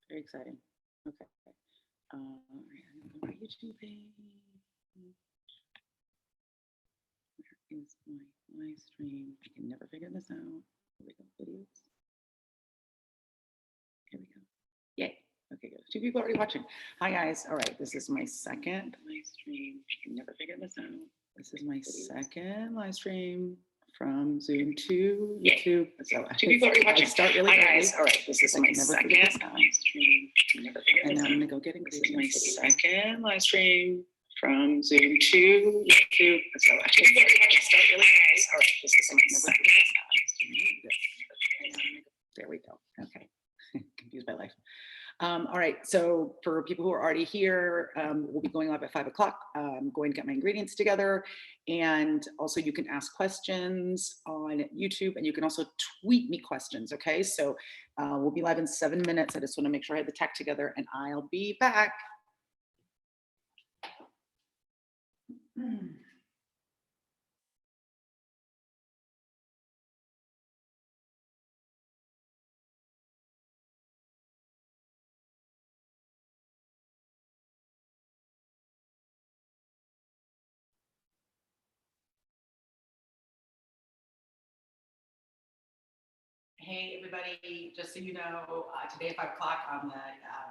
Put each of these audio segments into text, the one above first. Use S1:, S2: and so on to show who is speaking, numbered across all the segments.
S1: Very exciting. Okay. All right, I'm gonna go to my YouTube page. Where is my live stream? I can never figure this out. Here we go, videos. Here we go. Yay. Okay, good. 2 people already watching. Hi guys. All right, this is my second live stream. I can never figure this out. This is my second live stream from Zoom to YouTube. So 2 people already watching. Start really early. Guys. All right, this is my second live stream. And I'm gonna go get ingredients. This is my second live stream from Zoom to YouTube. So I can start really early. All right, this is my second live stream. There we go. Okay, confused by life. All right, so for people who are already here, we'll be going live at 5 o'clock. I'm going to get my ingredients together. And also you can ask questions on YouTube and you can also tweet me questions, okay? So we'll be live in 7 minutes. I just wanna make sure I have the tech together and I'll be back. Hey everybody, just so you know, today at 5 o'clock on the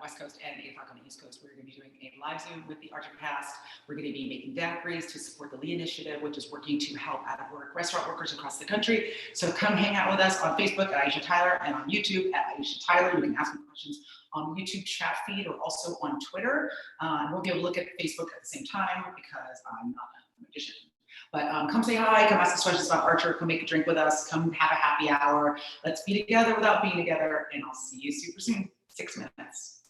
S1: West Coast and 8 o'clock on the East Coast, we're going to be doing a live Zoom with the Archer Cast. We're going to be making daiquiris to support the Lee Initiative, which is working to help out-of-work restaurant workers across the country. So come hang out with us on Facebook at Aisha Tyler and on YouTube at Aisha Tyler. You can ask me questions on the YouTube chat feed or also on Twitter. And we'll be able to look at Facebook at the same time because I'm not a magician. But come say hi, come ask us questions about Archer, come make a drink with us, come have a happy hour. Let's be together without being together, and I'll see you super soon, 6 minutes.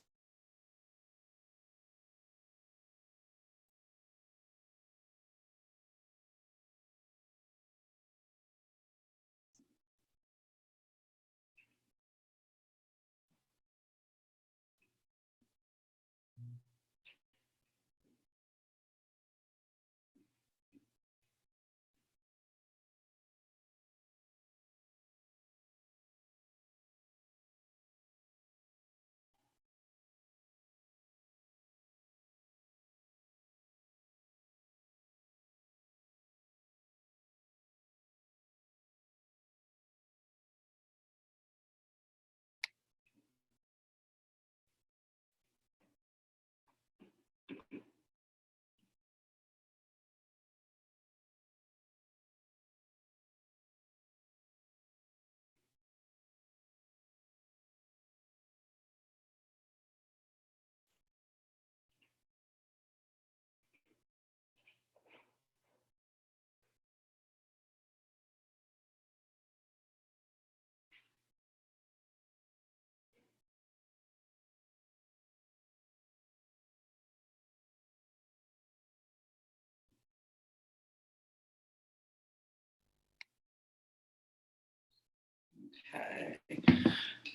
S1: Okay,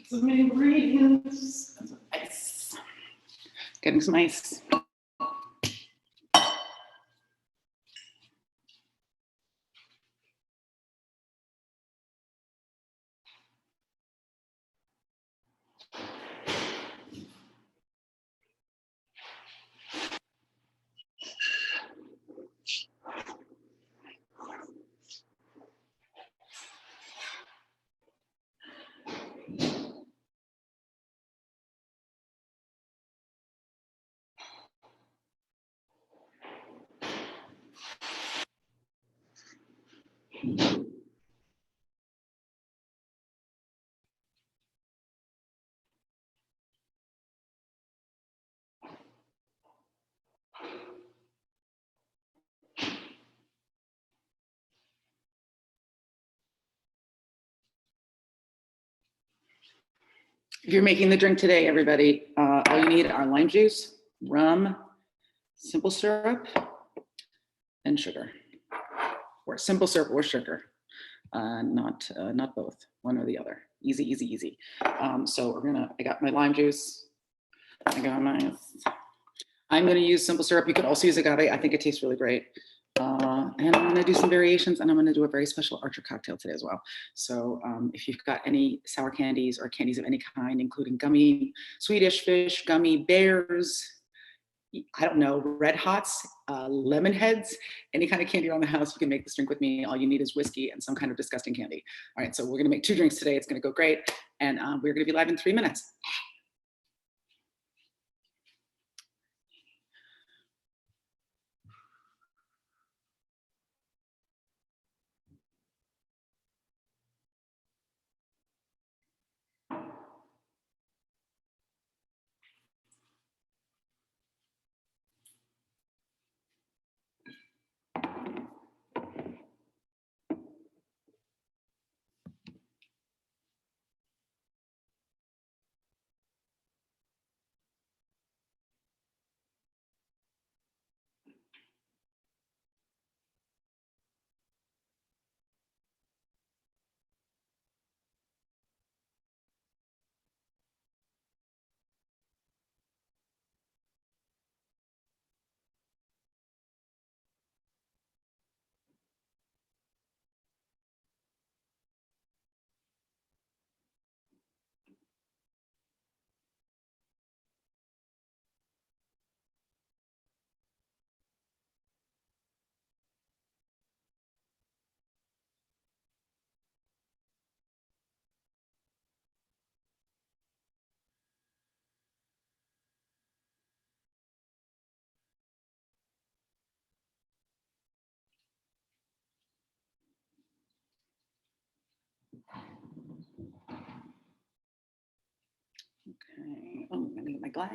S1: some ingredients, some ice. Getting some ice. If you're making the drink today, everybody, all you need are lime juice, rum, simple syrup, and sugar, or simple syrup or sugar, not both, one or the other. Easy, easy, easy. So I got my lime juice. I'm gonna use simple syrup. You could also use agave. I think it tastes really great. And I'm gonna do some variations, and I'm gonna do a very special Archer cocktail today as well. So if you've got any sour candies or candies of any kind, including gummy Swedish fish, gummy bears, I don't know, red hots, lemon heads, any kind of candy around the house, you can make this drink with me. All you need is whiskey and some kind of disgusting candy. All right, so we're gonna make 2 drinks today. It's gonna go great. And we're gonna be live in 3 minutes. Okay, oh, I'm gonna get my glass.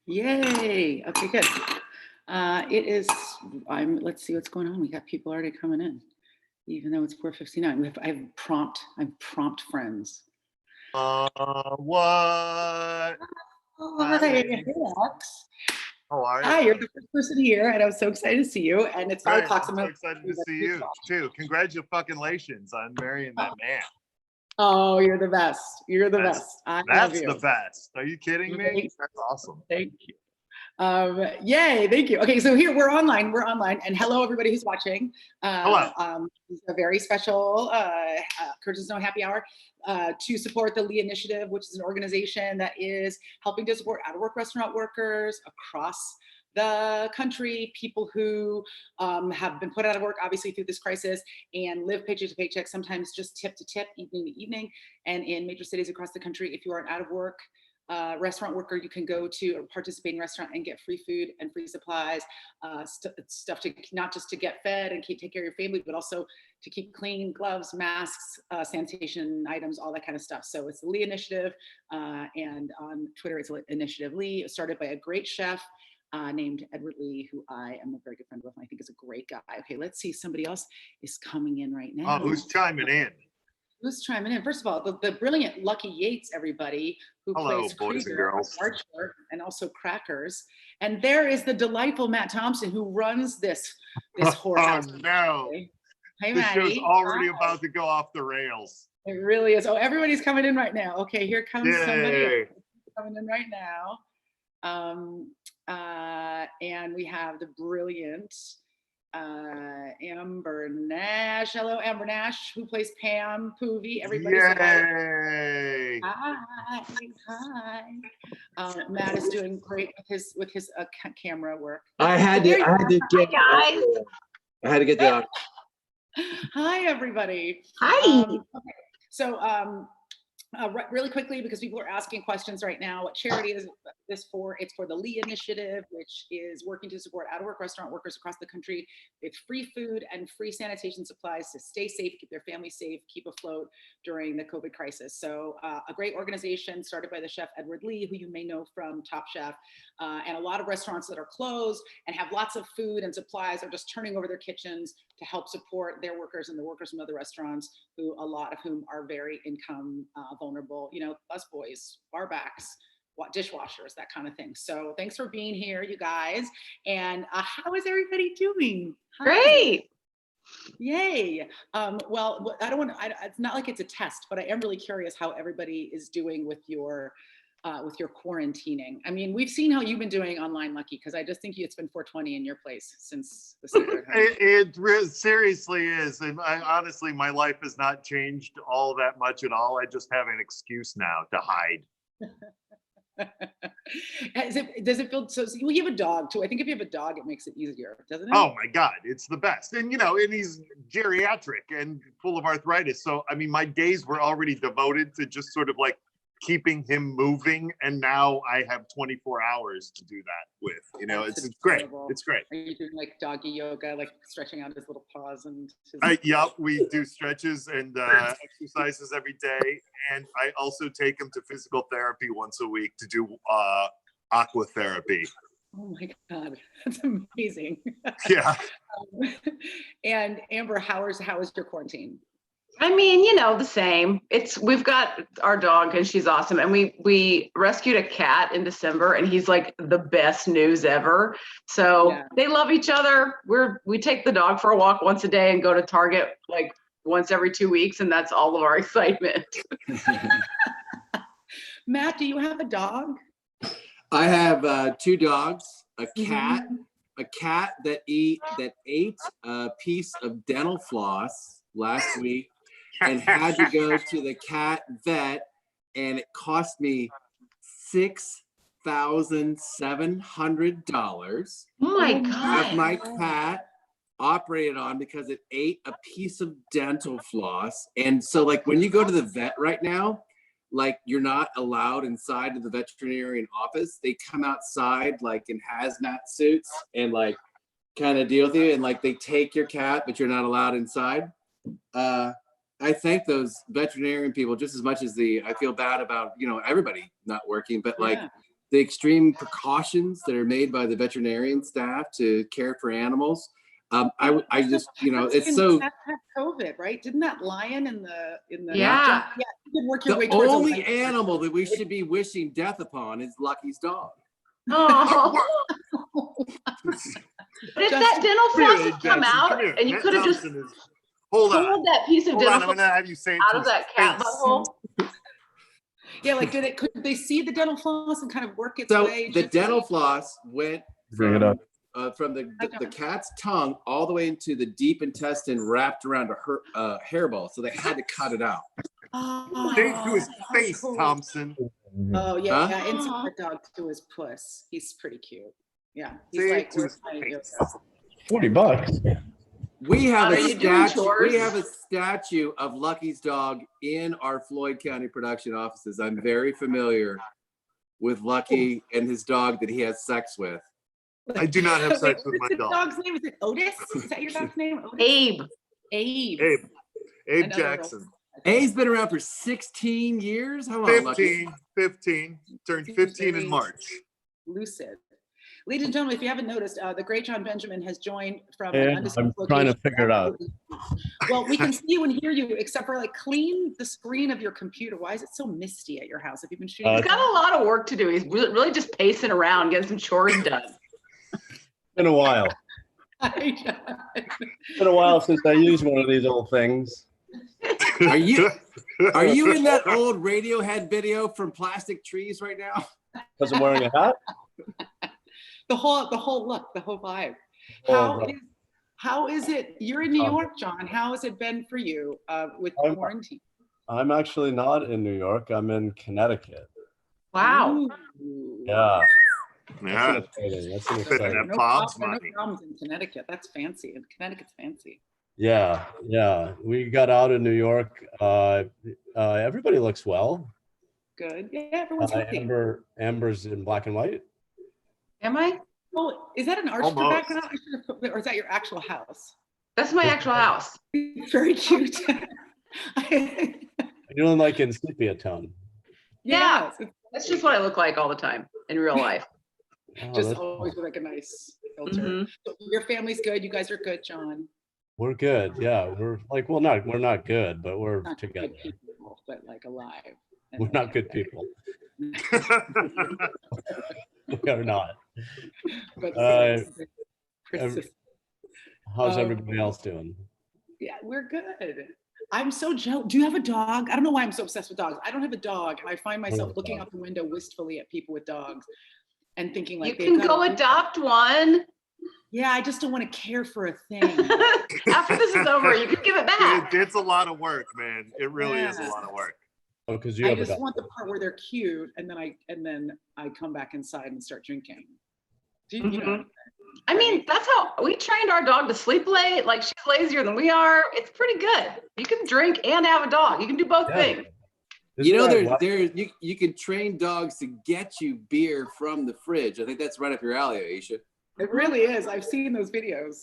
S1: Yay, okay, good. It is, let's see what's going on. We got people already coming in, even though it's 4:59. I have prompt friends.
S2: What?
S1: Hi, Alex.
S2: How are you?
S1: Hi, you're the first person here, and I'm so excited to see you. And it's 5 o'clock.
S2: I'm so excited to see you too. Congratulations on marrying that man.
S1: Oh, you're the best. You're the best.
S2: That's the best. Are you kidding me? That's awesome.
S1: Thank you. Yay, thank you. Okay, so here we're online, and hello everybody who's watching.
S2: Hello.
S1: This is a very special Curtis Snow Happy Hour to support the Lee Initiative, which is an organization that is helping to support out-of-work restaurant workers across the country, people who have been put out of work, obviously, through this crisis and live paycheck to paycheck, sometimes just tip to tip, evening to evening. And in major cities across the country, if you are an out of work restaurant worker, you can go to a participating restaurant and get free food and free supplies, stuff to not just to get fed and take care of your family, but also to keep clean, gloves, masks, sanitation items, all that kind of stuff. So it's the Lee Initiative, and on Twitter it's Initiative Lee. It started by a great chef named Edward Lee, who I am a very good friend with, and I think is a great guy. Okay, let's see, somebody else is coming in right now.
S2: Oh, who's chiming in?
S1: Who's chiming in? First of all, the brilliant Lucky Yates, everybody, who plays
S2: boys and
S1: Krieger,
S2: girls.
S1: Archer, and also Crackers. And there is the delightful Matt Thompson, who runs this whorehouse.
S2: Oh no!
S1: Hey,
S2: the
S1: Maddie.
S2: show's already about to go off the rails.
S1: It really is. Oh, everybody's coming in right now. Okay, here comes somebody coming in right now. And we have the brilliant Amber Nash. Hello, Amber Nash, who plays Pam Poovey. Everybody
S2: say
S1: hi. Matt is doing great with his camera work.
S3: I had to get the
S1: Hi, everybody.
S4: Hi.
S1: Okay. So Really quickly, because people are asking questions right now, what charity is this for? It's for the Lee Initiative, which is working to support out-of-work restaurant workers across the country with free food and free sanitation supplies to stay safe, keep their families safe, keep afloat during the COVID crisis. So a great organization started by the chef Edward Lee, who you may know from Top Chef, and a lot of restaurants that are closed and have lots of food and supplies are just turning over their kitchens to help support their workers and the workers from other restaurants, who a lot of whom are very income vulnerable, you know, busboys, barbacks, dishwashers, that kind of thing. So thanks for being here, you guys. And how is everybody doing? Hi.
S3: Great.
S1: Yay. Well, I don't want to, it's not like it's a test, but I am really curious how everybody is doing with your quarantining. I mean, we've seen how you've been doing online, Lucky, because I just think it's been 420 in your place since the secret.
S2: It seriously is. And honestly, my life has not changed all that much at all. I just have an excuse now to hide.
S1: Does it feel so? You have a dog too. I think if you have a dog, it makes it easier, doesn't it?
S2: Oh my God, it's the best. And and he's geriatric and full of arthritis. So I mean, my days were already devoted to just sort of like keeping him moving, and now I have 24 hours to do that with. It's great. It's great.
S1: Are you doing like doggy yoga, like stretching out his little paws and
S2: yep, we do stretches and exercises every day, and I also take him to physical therapy once a week to do aqua therapy.
S1: Oh my God, that's amazing.
S2: Yeah.
S1: And Amber, how is your quarantine?
S3: I mean, the same. We've got our dog and she's awesome. And we rescued a cat in December and he's like the best news ever. So yeah. They love each other. We take the dog for a walk once a day and go to Target like once every 2 weeks. And that's all of our excitement.
S1: Matt, do you have a dog?
S4: I have 2 dogs, a cat, a cat that ate a piece of dental floss last week. And had to go to the cat vet, and it cost me $6,700.
S3: Oh my God!
S4: Have my cat operated on because it ate a piece of dental floss, and so like when you go to the vet right now, like you're not allowed inside of the veterinarian office. They come outside like in hazmat suits and like kind of deal with you, and like they take your cat, but you're not allowed inside. I thank those veterinarian people just as much as I feel bad about, everybody not working, but like the extreme precautions that are made by the veterinarian staff to care for animals. I just, it's so.
S1: That had COVID, right? Didn't that lion in the
S3: yeah.
S1: You can work your way
S4: the
S1: towards
S4: only animal that we should be wishing death upon is Lucky's dog.
S3: Oh. But if that dental floss had come out and you could have just
S2: Hold on.
S3: that piece of dental
S2: I'm gonna have you say it
S3: out of that cat butthole.
S1: Yeah, like could they see the dental floss and kind of work its way?
S4: So the dental floss went from the cat's tongue all the way into the deep intestine, wrapped around a hairball. So they had to cut it out.
S2: Say it to his face,
S1: cool.
S2: Thompson.
S1: Oh yeah, yeah. Inside the dog to his puss. He's pretty cute. Yeah, he's like
S5: $40.
S4: We have a statue of Lucky's dog in our Floyd County production offices. I'm very familiar with Lucky and his dog that he has sex with.
S2: I do not have sex with my dog.
S1: Dog's name, is it Otis? Is that your dog's name?
S3: Otis?
S1: Abe
S2: Jackson.
S4: Abe's been around for 16 years. How long?
S2: 15. Turned 15 in March.
S1: Lucid. Ladies and gentlemen, if you haven't noticed, the great John Benjamin has joined from
S5: an
S1: undisclosed
S5: I'm trying to
S1: location.
S5: figure it out.
S1: Well, we can see you and hear you, except for like clean the screen of your computer. Why is it so misty at your house? Have you been shooting?
S3: He's got a lot of work to do. He's really just pacing around, getting some chores done.
S5: Been a while. Been a while since I used one of these old things.
S4: Are you in that old Radiohead video from Plastic Trees right now?
S5: Because I'm wearing a hat?
S1: The whole look, the whole vibe. How is it? You're in New York, John. How has it been for you with quarantine?
S5: I'm actually not in New York. I'm in Connecticut.
S3: Wow.
S5: Yeah.
S2: Yeah.
S5: That's
S1: No problems in Connecticut. That's fancy. And Connecticut's fancy.
S5: Yeah. We got out in New York. Everybody looks well.
S1: Good. Yeah, everyone's healthy.
S5: Amber's in black and white.
S3: Am I?
S1: Oh, is that an Archer
S2: Almost.
S1: background? I should have put, or is that your actual house?
S3: That's my actual house.
S1: Very cute.
S5: You're like in sepia tone.
S3: Yeah.
S1: Yes,
S3: That's just what I look like all the time in real life.
S5: Oh,
S1: just
S5: that's
S1: always
S5: cool.
S1: with like a nice filter.
S3: Mhm.
S1: So your family's good. You guys are good, John.
S5: We're good. Yeah, we're like, well, we're not good, but we're
S1: Not
S5: together.
S1: good people, but like alive. and
S5: We're not
S1: okay.
S5: good people. We are not.
S1: But
S5: Uh,
S1: persistent.
S5: How's
S1: Um,
S5: everybody else doing?
S1: Yeah, we're good. I'm so jealous. Do you have a dog? I don't know why I'm so obsessed with dogs. I don't have a dog, and I find myself
S5: have a
S1: looking
S5: dog.
S1: out the window wistfully at people with dogs and thinking
S3: You
S1: like
S3: can
S1: they've
S3: go
S1: got
S3: adopt one.
S1: Yeah, I just don't want to care for a thing.
S3: After this is over, you can give it back.
S2: It's a lot of work, man. It really is a
S1: Yeah.
S2: lot of work.
S5: Oh, because you
S1: I
S5: have a
S1: just
S5: dog.
S1: want the part where they're cute, and then I come back inside and start drinking. Do you know?
S3: I mean, that's how we trained our dog to sleep late. Like she's lazier than we are. It's pretty good. You can drink and have a dog. You can do both
S5: Yeah.
S3: things.
S5: Isn't
S4: You know,
S5: that
S4: you can train dogs to get you beer from the fridge. I think that's right up your alley, Aisha.
S1: It really is. I've seen those videos.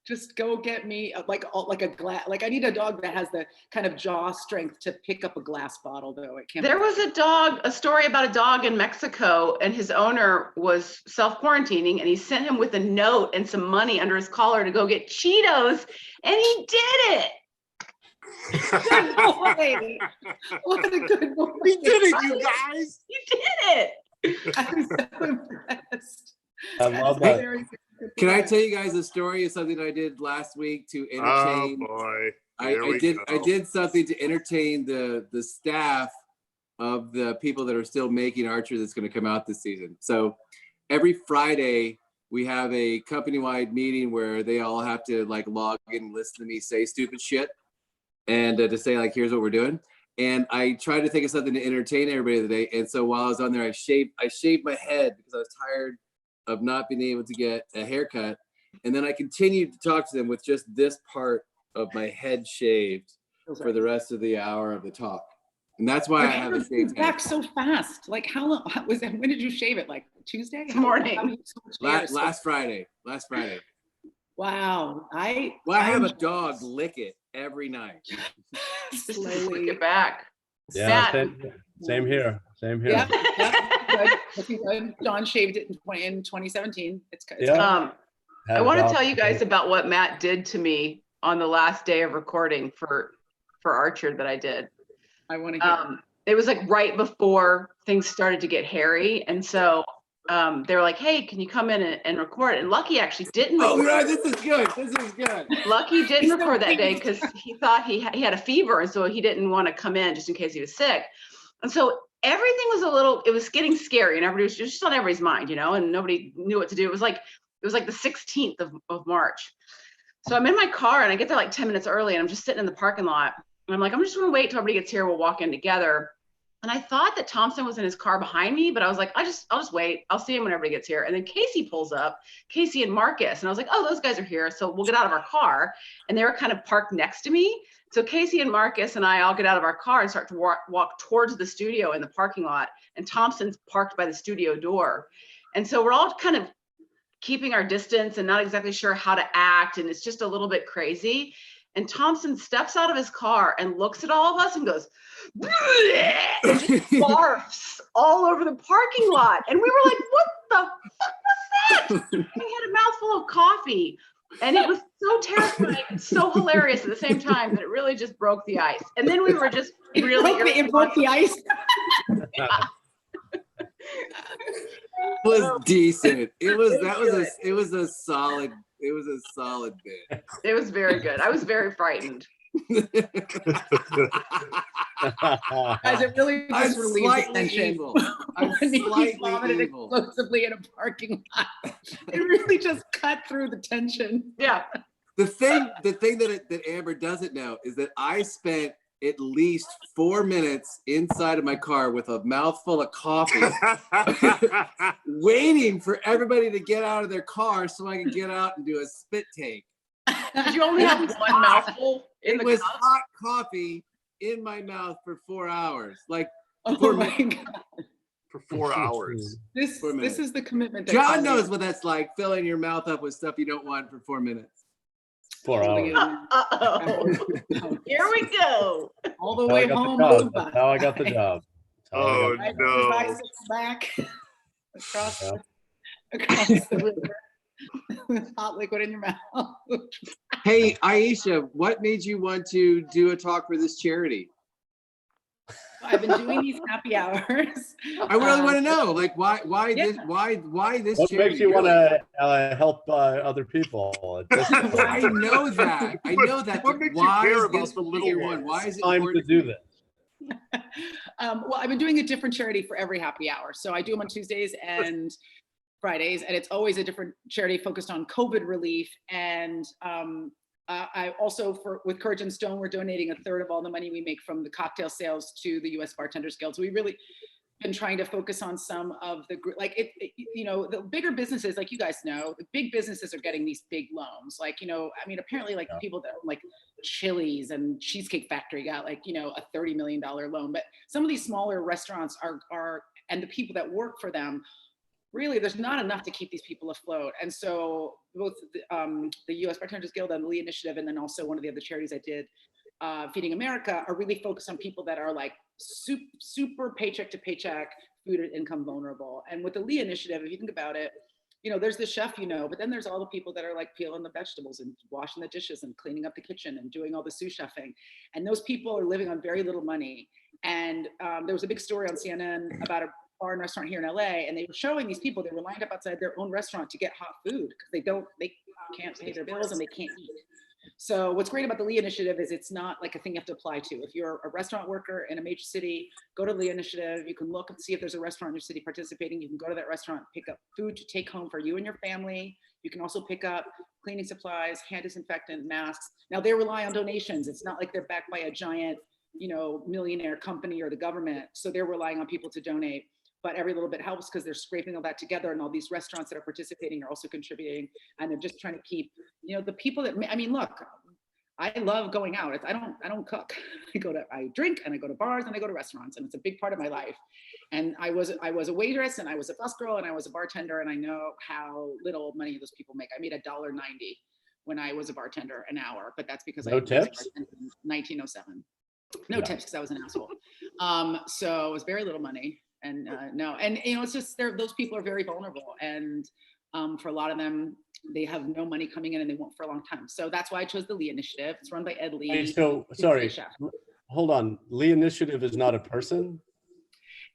S1: Just go get me like a glass. Like I need a dog that has the kind of jaw strength to pick up a glass bottle, though. It can't.
S3: There was a story about a dog in Mexico, and his owner was self-quarantining, and he sent him with a note and some money under his collar to go get Cheetos, and he did it.
S1: Good boy. What a good boy.
S2: We did it, you guys.
S3: You did it.
S1: I'm so impressed.
S5: I love
S1: That's
S5: that.
S1: very good.
S4: Can I tell you guys a story of something I did last week to
S2: Oh
S4: entertain?
S2: boy.
S4: I
S2: Here we go.
S4: did something to entertain the staff of the people that are still making Archer that's going to come out this season. So every Friday we have a company-wide meeting where they all have to like log in and listen to me say stupid shit and to say like, here's what we're doing. And I tried to think of something to entertain everybody today. And so while I was on there, I shaved my head because I was tired of not being able to get a haircut. And then I continued to talk to them with just this part of my head shaved for the rest of the hour of the talk. And that's why I have a shaved head.
S1: Back so fast. Like how long was it? When did you shave it? Like Tuesday?
S3: Morning.
S1: How do you so much hair?
S4: Last Friday.
S1: Wow.
S4: I have a dog lick it every night.
S3: Just to
S1: slowly.
S3: slick it back.
S5: Yeah,
S3: Matt.
S5: same here.
S1: Yeah. Good. Looking good. John shaved it in 2017. It's good.
S5: Yeah.
S3: I want to tell you guys about what Matt did to me on the last day of recording for Archer that I did.
S1: I want to hear.
S3: It was like right before things started to get hairy, and so they were like, "Hey, can you come in and record?" And Lucky actually didn't.
S4: Oh,
S3: record.
S4: right, this is good.
S3: Lucky didn't record that day because he thought he had a fever, and so he didn't want to come in just in case he was sick. And so everything was it was getting scary, and everybody was just on everybody's mind, and nobody knew what to do. It was like the 16th of March. So I'm in my car and I get there like 10 minutes early and I'm just sitting in the parking lot. And I'm like, I'm just gonna wait till everybody gets here. We'll walk in together. And I thought that Thompson was in his car behind me, but I was like, I'll just wait. I'll see him when everybody gets here. And then Casey pulls up, Casey and Marcus. And I was like, oh, those guys are here. So we'll get out of our car. And they were kind of parked next to me. So Casey and Marcus and I all get out of our car and start to walk towards the studio in the parking lot. And Thompson's parked by the studio door. And so we're all kind of keeping our distance and not exactly sure how to act. And it's just a little bit crazy. And Thompson steps out of his car and looks at all of us and goes, and just barfs all over the parking lot. And we were like, what the fuck was that? And he had a mouthful of coffee. And it was so terrifying and so hilarious at the same time that it really just broke the ice. And then we were just really
S1: it broke the ice.
S4: Was decent. It was a solid bit.
S3: It was very good. I was very frightened.
S1: Guys, it really
S4: I'm
S1: just relieves the
S4: slightly
S1: tension.
S4: evil. I'm
S1: When he
S4: slightly
S1: vomited
S4: evil.
S1: explosively in a parking lot. It really just cut through the tension.
S3: Yeah.
S4: The thing that Amber doesn't know is that I spent at least 4 minutes inside of my car with a mouthful of coffee, waiting for everybody to get out of their car so I could get out and do a spit take.
S3: Did you only have one mouthful in
S4: It
S3: the
S4: was
S3: cup?
S4: hot coffee in my mouth for 4 hours. Like,
S1: Oh my God.
S2: For 4 hours.
S1: This
S4: For a minute.
S1: is the commitment that
S4: John
S1: Colleen-
S4: knows what that's like, filling your mouth up with stuff you don't want for 4 minutes.
S5: 4
S1: holding
S5: hours.
S1: it in.
S3: Uh-oh. Here we go.
S1: All the
S5: How I
S1: way
S5: got
S1: home.
S5: the job.
S1: goodbye.
S5: That's how I got the job. That's how I got
S2: Oh,
S5: the
S1: Right,
S5: job.
S2: no.
S1: bicycle back across,
S5: Yeah.
S1: across the river with hot liquid in your mouth.
S4: Hey, Aisha, what made you want to do a talk for this charity?
S1: I've been doing these happy hours.
S4: I really want to know, like, why
S1: yeah.
S4: this, why this
S5: What
S4: charity?
S5: makes you want
S4: really?
S5: to help other people? At this point?
S4: I know that. I know that.
S2: What
S4: but
S2: makes you
S4: why
S2: care
S4: is
S2: about
S4: this
S2: the little
S4: particular one?
S2: ones?
S4: Why is it
S5: Time to
S4: important?
S5: do this.
S1: Well, I've been doing a different charity for every happy hour. So I do them on Tuesdays and Fridays, and it's always a different charity focused on COVID relief. And I also, with Courage and Stone, we're donating a third of all the money we make from the cocktail sales to the U.S. Bartenders Guild. So we really been trying to focus on some of the the bigger businesses, like you guys know, the big businesses are getting these big loans. Like, I mean, apparently like people that own like Chili's and Cheesecake Factory got like, a $30 million loan. But some of these smaller restaurants are, and the people that work for them, really, there's not enough to keep these people afloat. And so both the U.S. Bartenders Guild and the Lee Initiative, and then also one of the other charities I did, Feeding America, are really focused on people that are like super paycheck to paycheck, food and income vulnerable. And with the Lee Initiative, if you think about it, there's the chef, but then there's all the people that are like peeling the vegetables and washing the dishes and cleaning up the kitchen and doing all the sous chefing. And those people are living on very little money. And there was a big story on CNN about a bar and restaurant here in LA, and they were showing these people, they were lined up outside their own restaurant to get hot food because they can't pay their bills and they can't eat. So what's great about the Lee Initiative is it's not like a thing you have to apply to. If you're a restaurant worker in a major city, go to the Lee Initiative. You can look and see if there's a restaurant in your city participating. You can go to that restaurant, pick up food to take home for you and your family. You can also pick up cleaning supplies, hand disinfectant, masks. Now they rely on donations. It's not like they're backed by a giant, millionaire company or the government. So they're relying on people to donate. But every little bit helps because they're scraping all that together, and all these restaurants that are participating are also contributing, and they're just trying to keep, the people that, I mean, look, I love going out. I don't cook. I drink and I go to bars and I go to restaurants, and it's a big part of my life. And I was a waitress and I was a busgirl and I was a bartender, and I know how little money those people make. I made $1.90 when I was a bartender an hour, but that's because
S5: No
S1: I was
S5: tips?
S1: in 1907. No
S5: Yeah.
S1: tips because I was an asshole. So it was very little money. And it's just those people are very vulnerable, and for a lot of them, they have no money coming in and they won't for a long time. So that's why I chose the Lee Initiative. It's run by Ed Lee.
S5: Hey, so sorry, hold on. Lee Initiative is not a person?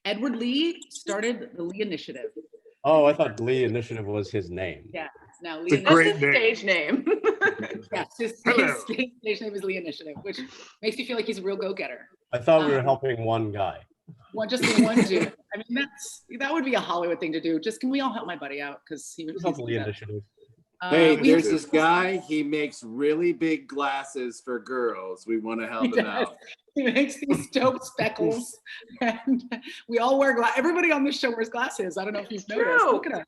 S1: Edward Lee started the Lee Initiative.
S5: Oh, I thought Lee Initiative was his name.
S1: Yeah. Now
S2: It's a
S1: Lee
S2: great
S3: That's his
S2: name.
S3: stage name.
S1: Yes, his
S2: Hello.
S1: stage name is Lee Initiative, which makes me feel like he's a real go-getter.
S5: I thought we were helping one guy.
S1: Just the one dude. I mean, that would be a Hollywood thing to do. Just, can we all help my buddy out? Because
S5: Help Lee Initiative.
S4: Hey,
S1: we
S4: there's
S1: have-
S4: this guy. He makes really big glasses for girls. We want to help him
S1: Yes.
S4: out.
S1: He makes these dope speckles, and we all wear glasses. Everybody on this show wears glasses. I don't know if you've noticed.
S3: True.
S1: Look at us.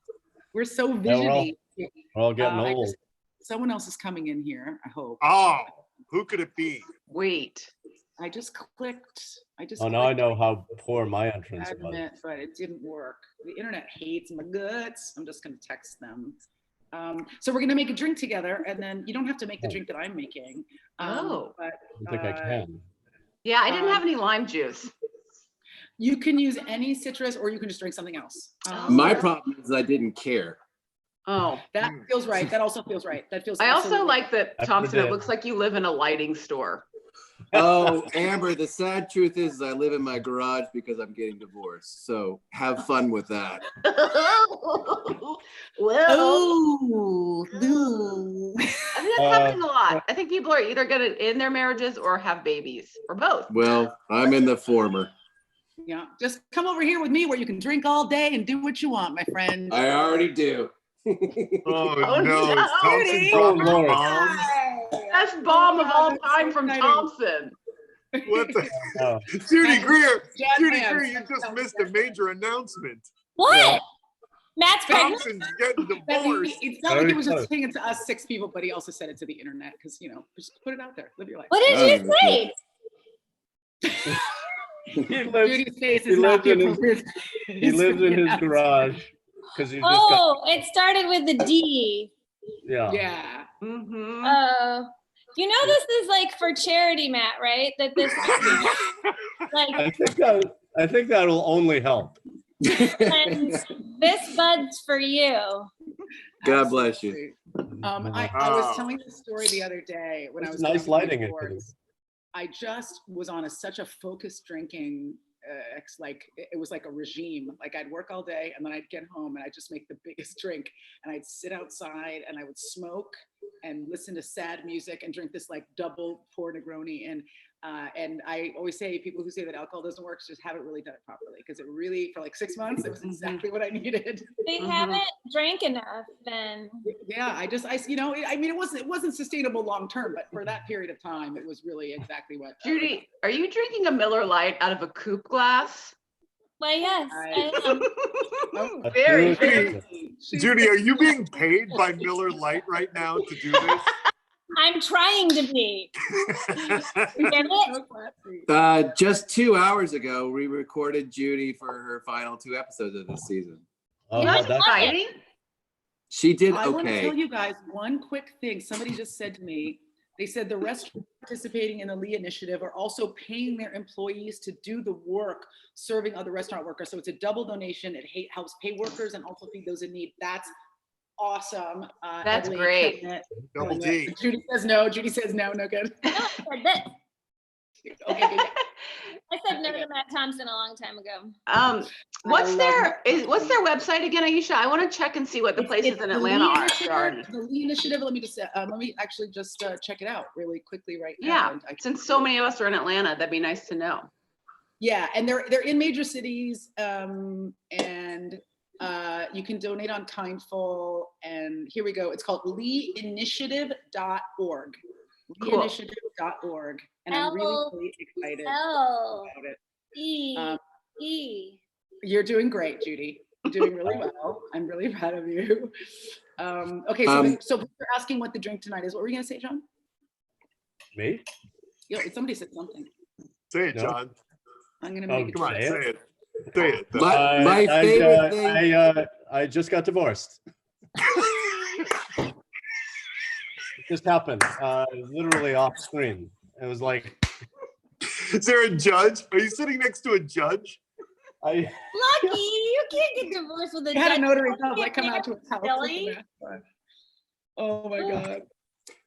S1: We're so
S5: Yeah,
S1: visiony.
S5: We're all getting
S1: I
S5: old.
S1: just- someone else is coming in here, I hope.
S2: Oh, who could it be?
S3: Wait.
S1: I just clicked.
S5: Oh, now I know how poor my entrance was.
S1: admit, but it didn't work. The internet hates my guts. I'm just going to text them. So we're going to make a drink together, and then you don't have to make the drink that I'm making. But
S5: I don't think I can.
S3: Yeah, I didn't have any lime juice.
S1: you can use any citrus, or you can just drink something else.
S4: My problem is I didn't care.
S3: Oh.
S1: That feels right. That also feels right. That feels.
S3: I also
S1: absolutely
S3: like that,
S5: I
S3: Thompson, it
S5: forget.
S3: looks like you live in a lighting store.
S4: Oh, Amber, the sad truth is I live in my garage because I'm getting divorced. So have fun with that.
S3: Well,
S1: Oh,
S3: I think that's happening a lot. I think people are either going to end their marriages or have babies, or both.
S4: Well, I'm in the former.
S1: yeah. Just come over here with me where you can drink all day and do what you want, my friend.
S4: I already do.
S2: Oh,
S3: Oh,
S2: no.
S3: no.
S2: Is Thompson
S1: Judy.
S2: dropping
S5: Oh, Lord.
S2: bombs?
S3: Best bomb of all
S1: that's so
S3: time from
S1: exciting.
S3: Thompson.
S2: What the?
S5: Oh,
S2: Judy Greer.
S1: Jazz
S2: Judy
S1: hands.
S2: Greer, you just missed a major announcement.
S6: What? Matt's pregnant.
S2: Thompson's getting
S1: That
S2: divorced.
S1: it's not like he was just
S5: Very
S1: saying it to us 6 people, but he also said it to the internet because, you know, just put it out there. Live your life.
S6: What did you say?
S5: He lives,
S1: Judy's face
S5: he
S1: is not
S5: lives
S1: the
S5: in his-
S1: appropriate.
S5: he lives in his garage because he's just got,
S6: Oh, it started with the D.
S5: yeah.
S1: Yeah.
S3: Mm-hmm.
S6: You know this is like for charity, Matt, right? That this like
S5: I think that'll only help.
S6: and this bud's for you.
S4: God bless you.
S1: I was telling this story the other day when I
S5: It's
S1: was
S5: nice
S1: going through my
S5: lighting it
S1: divorce.
S5: too.
S1: I just was on such a focused drinking, like it was like a regime. Like I'd work all day and then I'd get home and I'd just make the biggest drink and I'd sit outside and I would smoke and listen to sad music and drink this like double pour Negroni. And I always say people who say that alcohol doesn't work just haven't really done it properly because it really, for like 6 months, it was exactly what I needed.
S6: They haven't drank enough then.
S1: Yeah, you know, I mean, it wasn't sustainable long term, but for that period of time, it was really exactly what.
S3: Judy, are you drinking a Miller Lite out of a coupe glass?
S6: Why, yes, I am.
S3: Very,
S5: Judy,
S3: very.
S2: Judy, are you being paid by Miller Lite right now to do this?
S6: I'm trying to be. Get it?
S4: Just 2 hours ago, we recorded Judy for her final 2 episodes of this season.
S5: Oh,
S6: That's
S5: that's
S3: Exciting.
S4: She did
S1: I want to tell
S4: okay.
S1: you guys one quick thing. Somebody just said to me, they said the restaurants participating in the Lee Initiative are also paying their employees to do the work serving other restaurant workers. So it's a double donation. It helps pay workers and also feed those in need. That's awesome.
S3: That's
S1: Emily,
S3: great.
S1: killing it,
S2: Double
S1: killing it.
S2: D.
S1: Judy says no. Judy says no. No good.
S6: No, I said this.
S1: Okay, good.
S6: I said no to Matt Thompson a long time ago.
S3: What's
S1: love
S3: what's their website again, Aisha? I want to check and see what the places
S1: It's
S3: in
S1: the
S3: Atlanta
S1: Lee
S3: are.
S1: Initiative-
S3: Darn.
S1: The Lee Initiative. Let me actually just check it out really quickly right now.
S3: Yeah,
S1: And
S3: since so many of us are in Atlanta, that'd be nice to know.
S1: Yeah, and they're in major cities, and you can donate on Kindful. And here we go. It's called leeinitiative.org.
S3: Cool.
S1: Leeinitiative.org. And I'm really excited
S6: L
S1: about it.
S6: E
S1: Um,
S6: E.
S1: You're doing great, Judy. You're doing really well. I'm really proud of you. Okay, so you're asking what the drink tonight is. What were you gonna say, John?
S5: me.
S1: Yeah, somebody said something.
S2: Say it,
S5: No.
S2: John.
S1: I'm gonna
S5: Oh,
S1: make it.
S2: Come on,
S5: Say
S2: say
S5: it.
S2: it. Say it.
S4: My favorite thing.
S5: I just got divorced. It just happened. Literally off screen. It was like
S2: Is there a judge? Are you sitting next to a judge?
S5: I.
S6: Lucky, you can't get divorced with a
S1: I had a
S6: judge.
S1: notary public come out to his house.
S6: Really?
S1: Oh my God.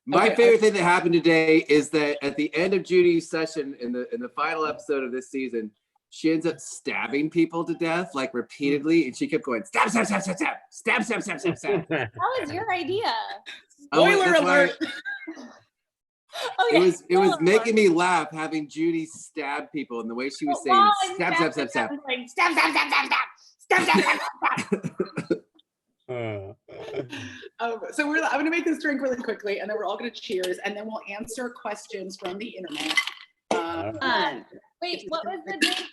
S4: My
S1: Okay,
S4: favorite thing that happened today is that at the end of Judy's session in the final episode of this season, she ends up stabbing people to death like repeatedly, and she kept going stab, stab, stab, stab, stab, stab, stab, stab, stab, stab.
S6: That was your idea.
S1: Spoiler
S4: That's why
S1: alert.
S6: Oh,
S4: It
S6: yeah.
S4: was making me laugh having Judy stab people and the way she was saying
S6: Wow, and
S4: stab, stab, stab, stab.
S6: like, stab, stab, stab, stab, stab, stab, stab, stab, stab.
S1: So I'm going to make this drink really quickly, and then we're all going to cheers, and then we'll answer questions from the internet.
S3: Fun.
S6: Wait, what was the drink?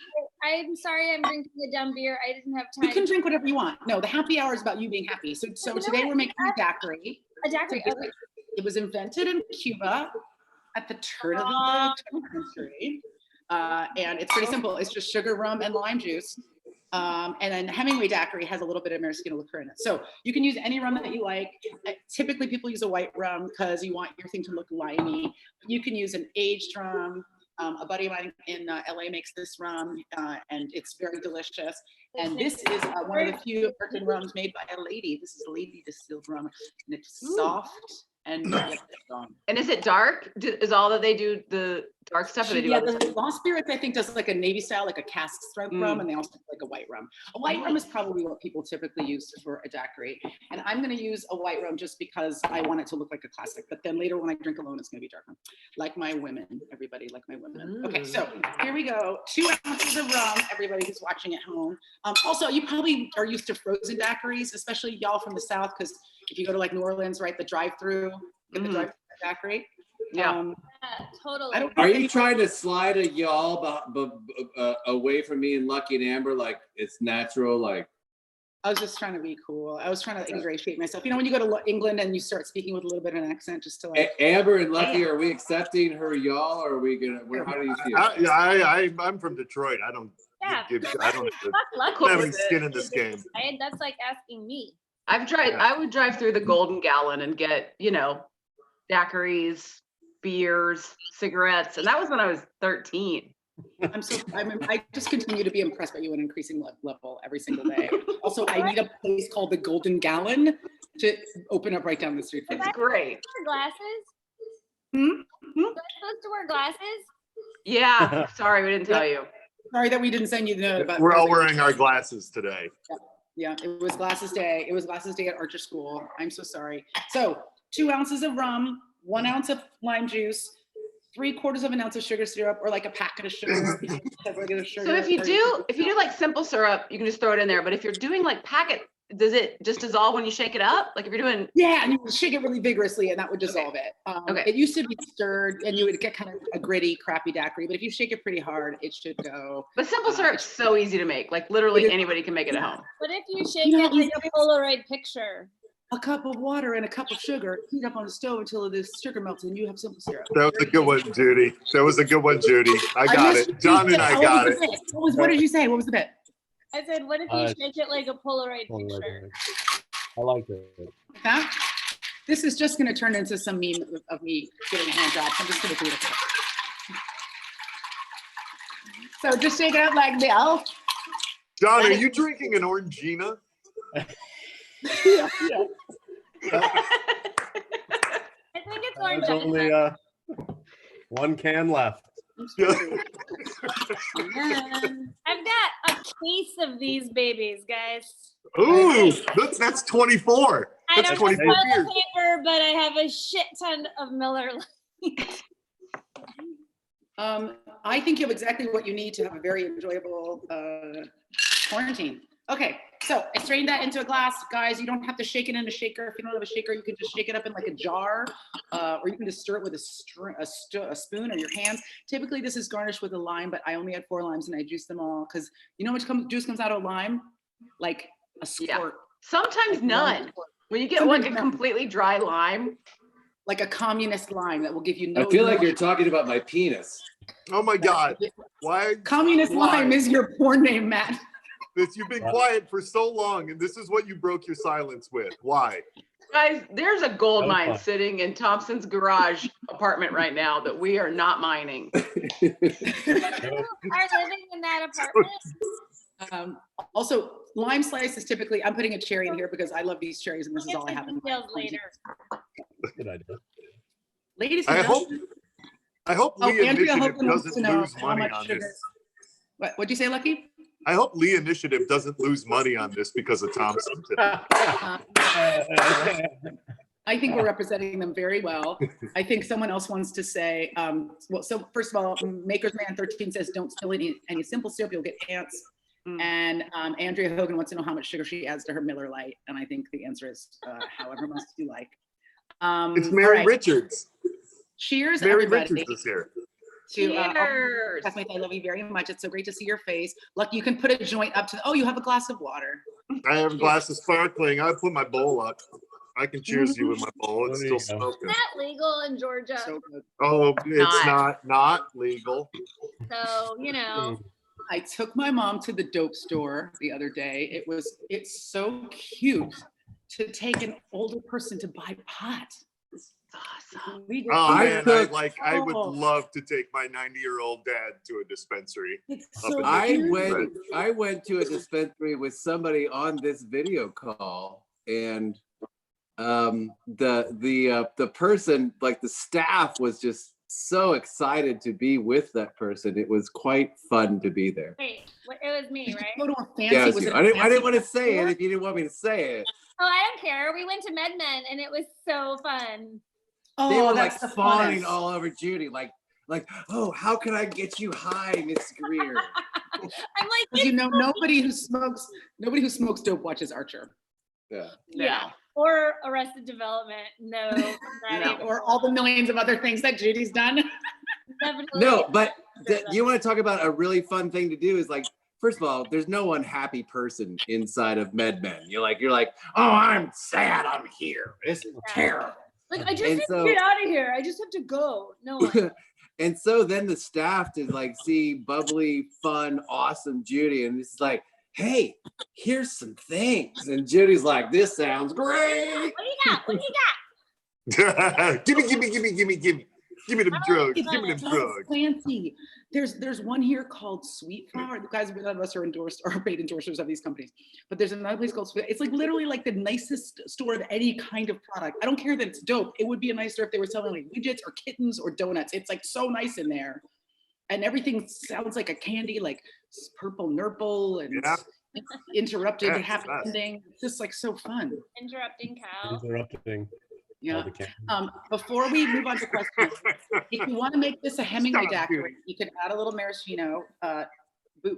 S6: I'm sorry, I'm drinking a dumb beer. I didn't have
S1: You
S6: time.
S1: can drink whatever you want. No, the happy hour is about you being happy. So
S6: You know
S1: today
S6: what?
S1: we're making a daiquiri.
S6: A daiquiri. Okay.
S1: It was invented in Cuba at the turn of the 20th century. And it's pretty simple. It's just sugar, rum, and lime juice. And then Hemingway daiquiri has a little bit of maraschino liqueur in it. So you can use any rum that you like. Typically people use a white rum because you want your thing to look limey. You can use an aged rum. A buddy of mine in LA makes this rum, and it's very delicious. And this is one of the few American rums made by a lady. This is a lady distilled rum, and it's soft and yet strong.
S3: And is it dark? Is all that they do the dark stuff? Or they do
S1: Yeah,
S3: other
S1: the Lost Spirits, I think, does like a Navy style, like a cask strength rum, and they also do like a white rum. A white rum is probably what people typically use for a daiquiri. And I'm going to use a white rum just because I want it to look like a classic. But then later when I drink alone, it's going to be dark rum. Like my women, everybody, like my women. Okay, so here we go. 2 ounces of rum, everybody who's watching at home. Also, you probably are used to frozen daiquiris, especially y'all from the South, because if you go to like New Orleans, right, the drive-through, get the drive-through daiquiri.
S3: Yeah.
S6: Yeah, totally.
S1: I don't
S4: Are you trying to slide a y'all away from me and Lucky and Amber like it's natural? Like
S1: I was just trying to be cool. I was trying to ingratiate myself. You know, when you go to England and you start speaking with a little bit of an accent, just to like.
S4: Amber and Lucky, are we accepting her y'all, or are we gonna? How do you feel?
S2: I'm from Detroit. I don't
S6: Yeah.
S2: I don't have any skin in this game.
S6: That's like asking me.
S3: I would drive through the Golden Gallon and get, you know, daiquiris, beers, cigarettes, and that was when I was 13.
S1: I just continue to be impressed by you at an increasing level every single day. Also, I need a place called the Golden Gallon to open up right down the street from me.
S3: That's great.
S6: Wear glasses?
S1: Hmm?
S6: Am I supposed to wear glasses?
S3: Yeah. Sorry, we didn't tell you.
S1: Sorry that we didn't send you the note about.
S2: We're all wearing our glasses today.
S1: Yeah, it was glasses day. It was glasses day at Archer School. I'm so sorry. So 2 ounces of rum, 1 ounce of lime juice, 3/4 of an ounce of sugar syrup, or like a packet of sugar. Regular sugar.
S3: So if you do like simple syrup, you can just throw it in there. But if you're doing like packet, does it just dissolve when you shake it up? Like if you're doing.
S1: Yeah, and you would shake it really vigorously, and that would dissolve it.
S3: Okay.
S1: It used to be stirred, and you would get kind of a gritty, crappy daiquiri. But if you shake it pretty hard, it should go.
S3: But simple syrup's so easy to make. Like literally anybody can make it at home.
S6: What if you shake it like a Polaroid picture?
S1: A cup of water and a cup of sugar, heat up on the stove until the sugar melts, and you have simple syrup.
S2: That was a good one, Judy. That was a good one, Judy. I got it. John and I got it.
S1: What did you say? What was the bit?
S6: I said, what if you shake it like a Polaroid picture?
S5: I like it.
S1: That? This is just going to turn into some meme of me getting a hand job. I'm just going to do it. So just shake it out like this.
S2: John, are you drinking an Orangina?
S1: Yeah.
S6: I think it's orange.
S5: There's only 1 can left.
S6: I've got a case of these babies, guys.
S2: Ooh, that's 24.
S6: I
S2: That's
S6: don't have
S2: 24
S6: toilet
S2: years.
S6: paper, but I have a shit ton of Miller Lite.
S1: I think you have exactly what you need to have a very enjoyable quarantine. Okay, so I strained that into a glass. Guys, you don't have to shake it in a shaker. If you don't have a shaker, you can just shake it up in like a jar, or you can just stir it with a spoon or your hands. Typically, this is garnished with a lime, but I only had 4 limes and I juiced them all because you know how much juice comes out of lime? Like a squirt.
S3: Yeah. Sometimes none. When you get
S1: Sometimes
S3: like a
S1: none.
S3: completely dry lime.
S1: Like a communist lime that will give you no.
S4: I feel like you're talking about my penis.
S2: Oh my God. Why?
S1: Communist
S2: Why?
S1: lime is your porn name, Matt.
S2: You've been quiet for so long, and this is what you broke your silence with. Why?
S3: Guys, there's a gold
S5: No
S3: mine
S5: fun.
S3: sitting in Thompson's garage apartment right now that we are not mining.
S6: Are living in that apartment?
S1: Also, lime slice is typically, I'm putting a cherry in here because I love these cherries and this is all I have in my
S6: Details later.
S5: Good idea.
S1: Ladies and
S2: I hope
S1: gentlemen.
S2: Lee
S1: Andrea
S2: Initiative
S1: Hogan wants to
S2: doesn't
S1: know
S2: lose
S1: how
S2: money
S1: much
S2: on
S1: sugar.
S2: this.
S1: What'd you say, Lucky?
S2: I hope Lee Initiative doesn't lose money on this because of Thompson.
S1: I think we're representing them very well. I think someone else wants to say, well, so first of all, Maker's Man 13 says, don't spill any simple syrup, you'll get ants. And Andrea Hogan wants to know how much sugar she adds to her Miller Lite. And I think the answer is however much you like.
S2: It's Mary
S1: right.
S2: Richards.
S1: Cheers,
S2: Mary
S1: everybody.
S2: Richards is here.
S3: Cheers.
S1: Classmates, I love you very much. It's so great to see your face. Lucky, you can put a joint up to, oh, you have a glass of water.
S2: I have a glass of sparkling. I put my bowl up. I can cheers you with my bowl. It's
S5: There
S2: still
S5: you go.
S2: smoking.
S6: Is that legal in Georgia?
S1: So good.
S2: Oh, it's not legal.
S6: So, you know.
S1: I took my mom to the dope store the other day. It's so cute to take an older person to buy pot.
S3: Awesome.
S2: Oh
S4: I
S2: man,
S4: took-
S2: I would love to take my 90-year-old dad to a dispensary.
S1: It's
S2: Up
S1: so
S2: in
S4: I
S1: cute.
S4: went to a dispensary with somebody on this video call, and the person, like the staff, was just so excited to be with that person. It was quite fun to be there.
S6: Wait, it was me,
S1: Did you
S6: right?
S1: go to a fancy?
S4: Yeah, it was
S1: was
S4: you.
S1: it
S4: I
S1: a
S4: didn't
S1: fancy
S4: want to say
S1: store?
S4: it if you didn't want me to say it.
S6: Oh, I don't care. We went to MedMen and it was so fun.
S4: They
S1: Oh,
S4: were
S1: that's
S4: like
S1: the
S4: fawning
S1: funnest.
S4: all over Judy, like, oh, how can I get you high, Miss Greer?
S6: I'm like,
S1: Because you know, nobody who smokes dope watches Archer.
S4: Yeah.
S6: yeah. Or Arrested Development. No. not even.
S1: Or all the millions of other things that Judy's done.
S6: Definitely.
S4: No, but you want to talk about a really fun thing to do is like first of all, there's no unhappy person inside of MedMen. You're like, oh, I'm sad I'm here. This is terrible.
S6: Like, I just
S4: And
S6: have
S4: so-
S6: to get out of here. I just have to go. No.
S4: And so then the staff to like see bubbly, fun, awesome Judy, and it's like, hey, here's some things. And Judy's like, this sounds great.
S6: What do you got? What do you got?
S2: Give me them drugs.
S1: It's
S2: Give me them
S1: so
S2: drugs.
S1: fancy. There's one here called Sweet Flower. The guys, none of us are endorsed or paid endorsers of these companies, but there's another place called Sweet. It's like literally like the nicest store of any kind of product. I don't care that it's dope. It would be a nice store if they were selling like widgets or kittens or donuts. It's like so nice in there, and everything sounds like a candy, like purple nurple and
S2: Yeah.
S1: interrupted
S2: Yeah,
S1: happy
S2: it's nice.
S1: ending. It's just like so fun.
S6: Interrupting cow.
S5: Interrupting.
S1: Yeah.
S5: all the candy.
S1: Before we move on to questions, if you want to make this a Hemingway
S2: Stop,
S1: daiquiri,
S2: dude.
S1: you could add a little maraschino, but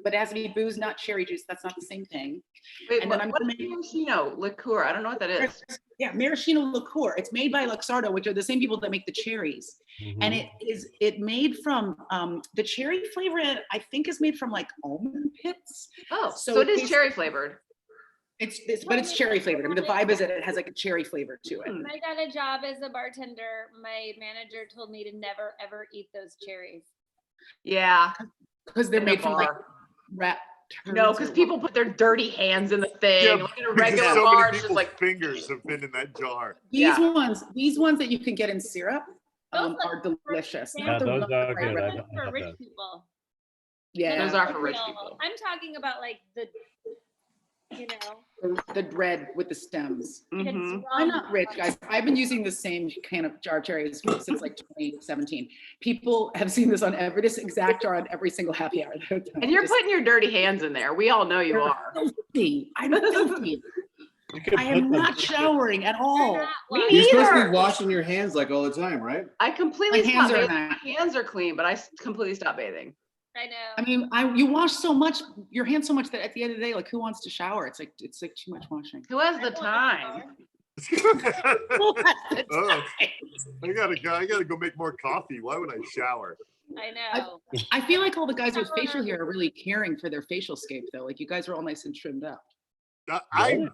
S1: it has to be booze, not cherry juice. That's not the same thing.
S3: Wait,
S1: And then I'm
S3: what
S1: gonna
S3: is
S1: make-
S3: maraschino liqueur? I don't know what that is.
S1: Yeah, maraschino liqueur. It's made by Luxardo, which are the same people that make the cherries. And it made from the cherry flavor in it, I think is made from like almond pits.
S3: Oh,
S1: So
S3: so it is
S1: it's-
S3: cherry flavored.
S1: But it's cherry flavored. I mean, the vibe is that it has like a cherry flavor to it.
S6: When I got a job as a bartender, my manager told me to never ever eat those cherries.
S3: Yeah.
S1: Because they're
S3: In a
S1: made from like
S3: bar.
S1: rat.
S3: No,
S1: turds
S3: because
S1: or
S3: people put their dirty hands in the thing.
S2: Yeah,
S3: Like in a
S2: because
S3: regular
S2: so
S3: bar,
S2: many
S3: it's just
S2: people's
S3: like
S2: fingers have been in that jar.
S1: These
S3: Yeah.
S1: ones that you can get in syrup
S6: Those
S1: are delicious.
S6: Yeah,
S1: Not the
S5: those
S1: ones
S5: are
S1: that I
S5: good.
S1: read.
S6: That's for
S5: had
S6: rich
S5: those.
S6: people.
S1: Yeah,
S3: Those are for rich
S6: real.
S3: people.
S6: I'm talking about like the, you know,
S1: the red with the stems.
S6: like a
S3: Mhm.
S6: drum.
S1: I'm not rich, guys. I've been using the same kind of jar of cherries since like 2017. People have seen this on this exact jar on every single happy hour. that I've done.
S3: And you're
S1: Just-
S3: putting your dirty hands in there. We all know you
S1: they're
S3: are.
S1: filthy. I'm filthy.
S5: You could
S1: I am
S5: put
S1: not
S5: them-
S1: showering at all.
S6: They're not
S3: Me
S6: like-
S4: You're supposed to
S3: Either.
S4: be washing your hands like all the time, right?
S3: I completely
S1: My hands
S3: stopped
S1: are
S3: bathing.
S1: not.
S3: My hands are clean, but I completely stopped bathing.
S6: I know.
S1: I mean, you wash so much, your hands so much that at the end of the day, like who wants to shower? It's like too much washing.
S3: Who has the time?
S2: Oh, I gotta go make more coffee. Why would I shower?
S6: I know.
S1: I feel like all the guys with facial hair are really caring for their facial scape though. Like you guys are all nice and trimmed up.
S2: I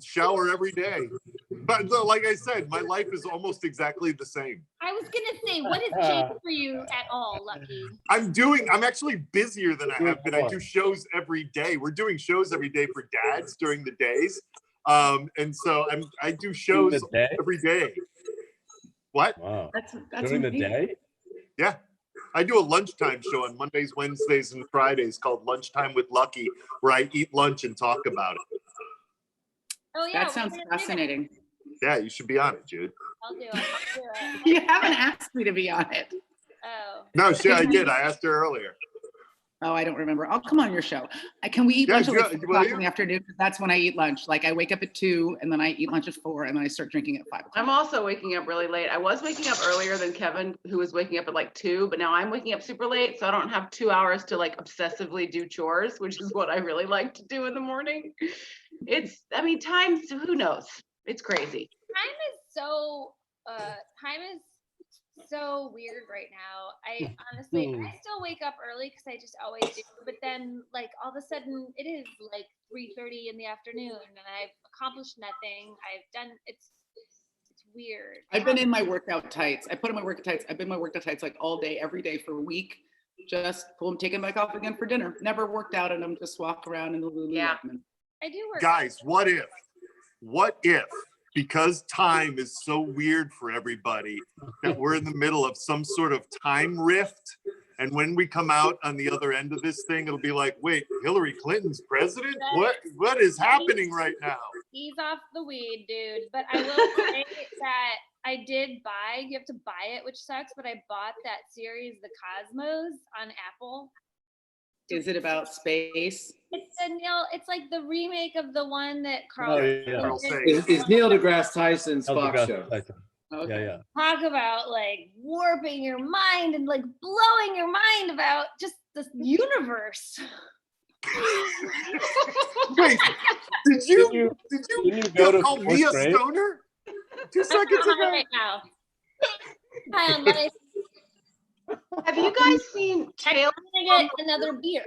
S2: shower every day, but like I said, my life is almost exactly the same.
S6: I was gonna say, what has changed for you at all, Lucky?
S2: I'm actually busier than I have been. I do shows every day. We're doing shows every day for dads during the days. And so I do shows
S5: the day?
S2: every day. What?
S5: Wow.
S1: That's
S5: During the
S1: amazing.
S5: day?
S2: Yeah. I do a lunchtime show on Mondays, Wednesdays, and Fridays called Lunchtime with Lucky, where I eat lunch and talk about it.
S6: Oh yeah.
S1: That sounds
S6: we're gonna do that.
S1: fascinating.
S2: Yeah, you should be on it, Jude.
S6: I'll do it. I'll do it.
S1: You haven't asked me to be on it.
S6: Oh.
S2: No, shit, I did. I asked her earlier.
S1: Oh, I don't remember. I'll come on your show. Can we eat
S2: Yeah,
S1: lunch at like
S2: yeah,
S1: 4
S2: will
S1: o'clock
S2: you?
S1: in the afternoon? 'Cause that's when I eat lunch. Like I wake up at 2 and then I eat lunch at 4 and then I start drinking at 5 o'clock.
S3: I'm also waking up really late. I was waking up earlier than Kevin, who was waking up at like 2, but now I'm waking up super late, so I don't have 2 hours to like obsessively do chores, which is what I really like to do in the morning. I mean, times, who knows? It's crazy.
S6: Time is so weird right now. I honestly, I still wake up early because I just always do. But then, like all of a sudden, it is like 3:30 in the afternoon, and I've accomplished nothing. I've done it's weird.
S1: I've been in my workout tights. I put on my workout tights. I've been in my workout tights like all day, every day for a week. Just pull them, take them back off again for dinner. Never worked out in them. Just walk around in the Lululemon.
S3: Yeah.
S6: I do work.
S2: Guys, what if, because time is so weird for everybody, that we're in the middle of some sort of time rift? And when we come out on the other end of this thing, it'll be like, wait, Hillary Clinton's president? What is happening right now?
S6: Ease off the weed, dude. But I will say that I did buy. You have to buy it, which sucks. But I bought that series, The Cosmos, on Apple.
S1: Is it about space?
S6: It's like the remake of the one that Carl.
S5: Oh, yeah.
S2: Carl Sagan.
S4: It's Neil deGrasse Tyson's
S5: That was
S4: Fox
S5: the
S4: show.
S5: best.
S1: Okay.
S5: Yeah, yeah.
S6: Talk about like warping your mind and like blowing your mind about just this universe.
S2: Wait, did you
S5: Didn't you go to
S2: call me a
S5: fourth grade?
S2: stoner 2
S6: I'm
S2: seconds
S6: high
S2: ago?
S6: right now. Hi, on life.
S3: Have you guys seen
S6: I'm
S3: Taylor?
S6: gonna get another beer.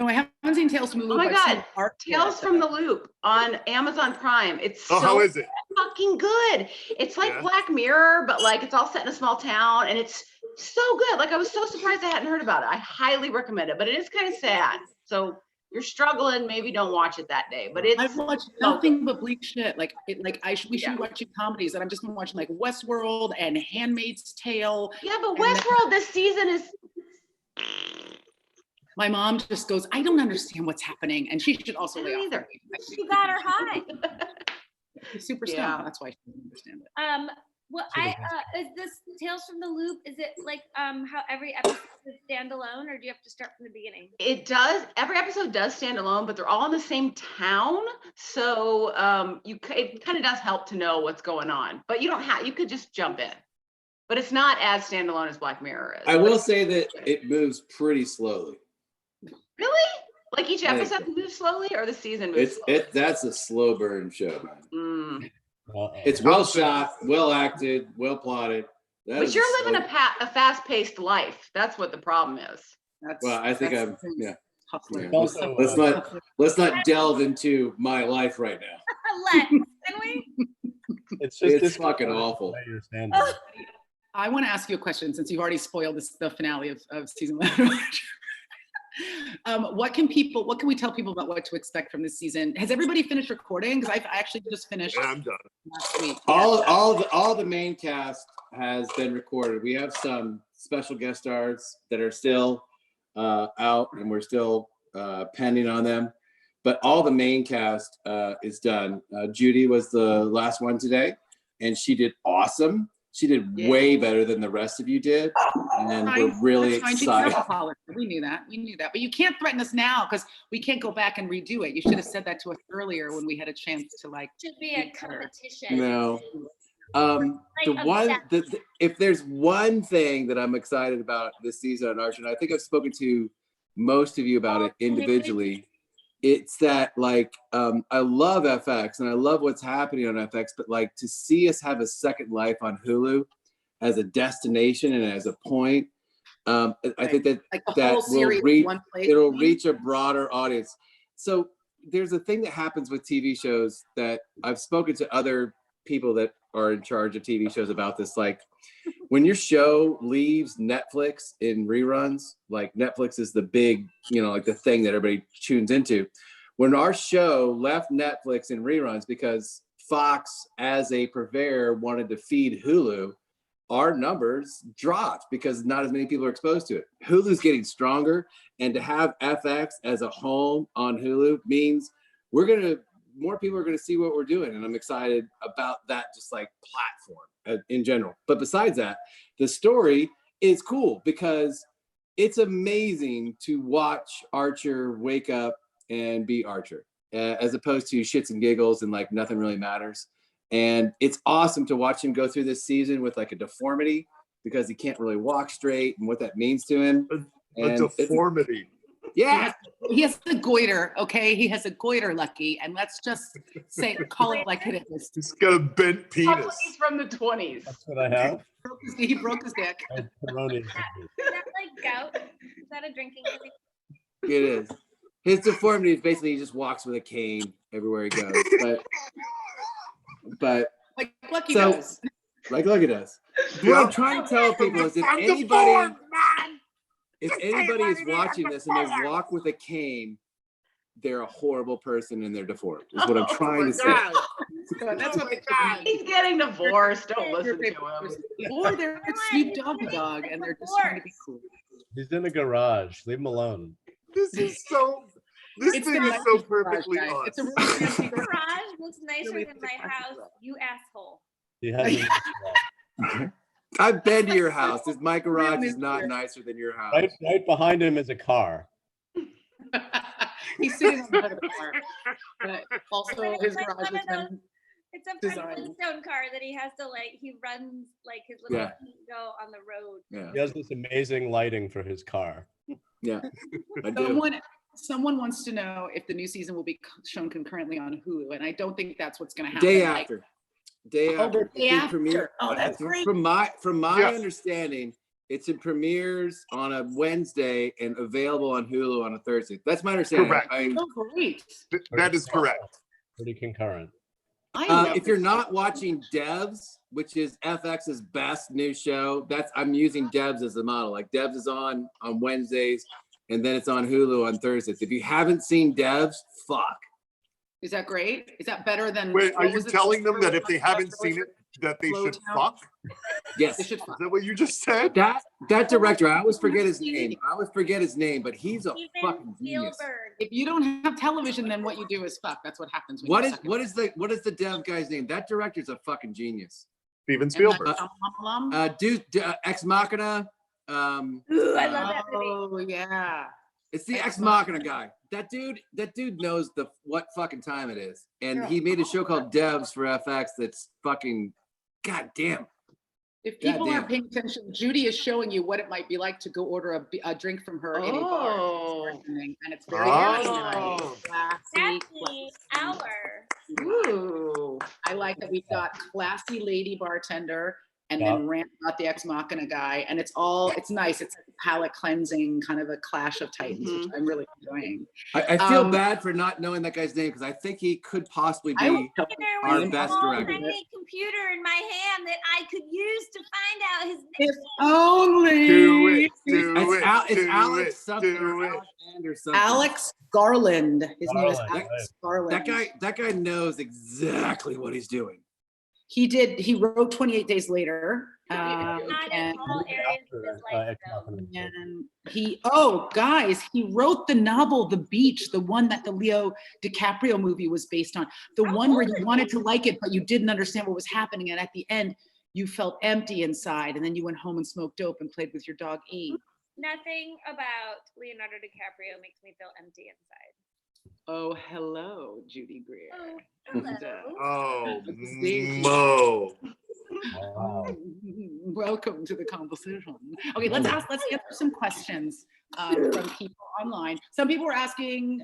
S1: No, I haven't seen Tales from the
S3: Oh
S1: Loop.
S3: my
S1: I've seen
S3: God,
S1: art
S3: Tales
S1: for
S3: from
S1: it.
S3: the Loop on Amazon Prime. It's
S2: Oh,
S3: so
S2: how is it?
S3: fucking good. It's like
S2: Yeah.
S3: Black Mirror, but like it's all set in a small town, and it's so good. Like I was so surprised I hadn't heard about it. I highly recommend it, but it is kind of sad. So you're struggling, maybe don't watch it that day. But
S1: I've
S3: it's
S1: watched
S3: so
S1: nothing but bleak shit. Like we should
S3: Yeah.
S1: be watching comedies, and I've just been watching like Westworld and Handmaid's Tale.
S3: yeah, but
S1: And then-
S3: Westworld this season is
S1: My mom just goes, I don't understand what's happening, and she should also
S3: I
S1: lay
S3: don't
S1: off.
S3: either.
S6: She got her high.
S1: She's super
S3: Yeah.
S1: stoned. That's why she doesn't understand it.
S6: Well,
S5: Should
S6: I
S5: have
S6: is this Tales from the Loop? Is it like how every episode is standalone, or do you have to start from the beginning?
S3: It does. Every episode does stand alone, but they're all in the same town. So it kind of does help to know what's going on. But you don't have. You could just jump in. But it's not as standalone as Black Mirror is.
S4: I will say that it moves pretty slowly.
S3: Really? Like each
S4: I think
S3: episode
S4: so.
S3: moves slowly, or the season moves
S4: It's
S3: slowly?
S4: that's a slow burn show, man.
S3: Mm.
S5: Uh-oh.
S4: It's well shot, well acted, well plotted. That
S3: But
S4: is
S3: you're
S4: slow-
S3: living a fast-paced life. That's what the problem is.
S1: That's,
S4: Well, I think
S1: that's
S4: I'm-
S1: the thing.
S4: yeah.
S1: Hustler.
S4: Yeah.
S5: Also,
S4: Let's not delve into my life right now.
S6: Let can we?
S5: it's just
S4: It's
S5: this
S4: fucking awful.
S5: Your standard.
S1: I want to ask you a question since you've already spoiled the finale of season 11. What can we tell people about what to expect from this season? Has everybody finished recording? Because I actually just finished
S2: Yeah, I'm done.
S1: last week.
S4: All the main cast has been recorded. We have some special guest stars that are still out, and we're still pending on them. But all the main cast is done. Judy was the last one today, and she did awesome. She did way better than the rest of you did, and we're really
S1: That's fine. She's an
S4: excited.
S1: alcoholic. We knew that. But you can't threaten us now because we can't go back and redo it. You should have said that to us earlier when we had a chance to like.
S6: Should be a competition.
S4: No. If there's one thing that I'm excited about this season on Archer, and I think I've spoken to most of you about it individually, it's that like I love FX and I love what's happening on FX, but like to see us have a second life on Hulu as a destination and as a point, I think that
S1: Like the
S4: that
S1: whole
S4: will
S1: series in
S4: reach
S1: one place.
S4: it'll reach a broader audience. So there's a thing that happens with TV shows that I've spoken to other people that are in charge of TV shows about this. Like when your show leaves Netflix in reruns, like Netflix is the big, like the thing that everybody tunes into. When our show left Netflix in reruns because Fox as a purveyor wanted to feed Hulu, our numbers dropped because not as many people are exposed to it. Hulu's getting stronger, and to have FX as a home on Hulu means more people are going to see what we're doing, and I'm excited about that, just like platform in general. But besides that, the story is cool because it's amazing to watch Archer wake up and be Archer, as opposed to shits and giggles and like nothing really matters. And it's awesome to watch him go through this season with like a deformity because he can't really walk straight and what that means to him.
S2: A deformity.
S4: Yeah.
S1: He has a goiter, okay? He has a goiter, Lucky, and let's just call it like it is.
S2: He's got a bent
S3: Probably
S2: penis.
S3: he's from the 20s.
S5: That's what I have.
S1: He broke his dick.
S5: I had pepperoni.
S6: Is that like gout? Is that a drinking disease?
S4: It is. His deformity is basically he just walks with a cane everywhere he goes. But
S1: Like Lucky
S4: So-
S1: does.
S4: like look at us. What I'm trying to tell people is if
S2: I'm
S4: anybody
S2: deformed, man.
S4: if anybody is watching this and they walk with a cane, they're a horrible person and they're deformed. Is what I'm trying to say.
S1: That's what they
S3: He's getting divorced. Don't listen to him.
S1: Or they're Snoop Doggy Dog and they're just trying to be cool.
S5: He's in the garage. Leave him alone.
S2: This
S1: It's
S2: thing
S1: the
S2: is so
S1: nicest garage,
S2: perfectly
S1: guys.
S2: us.
S1: It's a really fancy garage.
S6: Garage looks nicer
S1: Really
S6: than my house. You asshole.
S5: He has
S4: I've been to your house. My garage is not nicer than your house.
S5: right behind him is a car.
S1: He's sitting on the hood of the car. But also
S6: But
S1: his
S6: it's like
S1: garage
S6: one
S1: has
S6: of
S1: been
S6: It's a
S1: Design.
S6: Flintstone car that he has to he runs like his little
S4: Yeah.
S6: feet go on the road.
S4: Yeah,
S5: He has this amazing lighting for his car.
S4: yeah, I do.
S1: Someone wants to know if the new season will be shown concurrently on Hulu, and I don't think that's what's going to happen.
S4: Day
S1: Like,
S4: after. Day
S1: Oh,
S4: after.
S1: the day
S4: It
S1: after.
S4: premiere-
S1: Oh, that's great.
S4: From my
S2: Yeah.
S4: understanding, It's in premieres on a Wednesday and available on Hulu on a Thursday. That's my understanding.
S2: Correct.
S1: Oh, great.
S2: That is correct.
S5: Pretty concurrent.
S1: I love
S4: If you're
S1: this.
S4: not watching Devs, which is FX's best new show, I'm using Devs as the model. Like Devs is on Wednesdays, and then it's on Hulu on Thursdays. If you haven't seen Devs, fuck.
S1: Is that great? Is that better than?
S2: Wait, are
S1: what
S2: you
S1: was it?
S2: telling them that if they haven't seen it, that they should
S1: Slowtown?
S2: fuck?
S4: Yes.
S1: They should
S2: Is
S1: fuck.
S2: that what you just said?
S4: That director, I always forget his name. But he's a
S6: Steven
S4: fucking genius.
S6: Spielberg.
S1: If you don't have television, then what you do is fuck. That's what happens. When
S4: What
S1: you
S4: is
S1: suck
S4: the dev guy's name? That director's a fucking genius.
S2: Steven
S1: it.
S2: Spielberg.
S4: Ex Machina.
S6: Ooh, I love that movie.
S1: Oh yeah.
S4: It's the
S1: Ex
S4: Ex Machina guy. That dude knows what fucking time it is. And
S1: Yeah.
S4: he made a show called Devs for FX that's fucking goddamn.
S1: If people
S4: Goddamn.
S1: aren't paying attention, Judy is showing you what it might be like to go order a drink from her in a bar.
S3: Oh.
S1: And it's very,
S2: Oh.
S1: very nice. Classy.
S6: Happy hour.
S1: Ooh. I like that we've got classy lady bartender and then Rand got the Ex Machina guy. And it's nice. It's a palate cleansing, kind of a clash of titans, which I'm really enjoying.
S4: I feel bad for not knowing that guy's name because I think he could possibly
S1: I
S4: be.
S1: would tell
S6: There
S4: Our
S6: was a
S4: best
S6: small
S4: director.
S6: tiny computer in my hand that I could use to find out his
S1: If
S6: name.
S1: only
S2: Do it. Do
S4: It's,
S2: it.
S4: Al, it's
S2: do
S4: Alex
S2: it,
S4: something
S2: do
S4: or
S2: it.
S4: Alexander something.
S1: Alex Garland. His name is
S5: Garland,
S1: Alex Garland.
S4: That guy knows exactly what he's doing.
S1: He wrote 28 Days Later.
S6: Not in
S1: And,
S6: all areas of his life, though.
S1: and he wrote the novel The Beach, the one that the Leo DiCaprio movie was based on. The
S6: How
S1: one where
S6: old
S1: you
S6: is
S1: wanted
S6: he?
S1: to like it, but you didn't understand what was happening. And at the end, you felt empty inside. And then you went home and smoked dope and played with your dog E.
S6: Nothing about Leonardo DiCaprio makes me feel empty inside.
S1: Oh, hello, Judy Greer.
S6: Oh,
S1: And,
S6: hello.
S2: Oh,
S1: See?
S2: Mo.
S5: Wow.
S1: Welcome to the conversation. Okay, let's answer some questions from people online. Some people were asking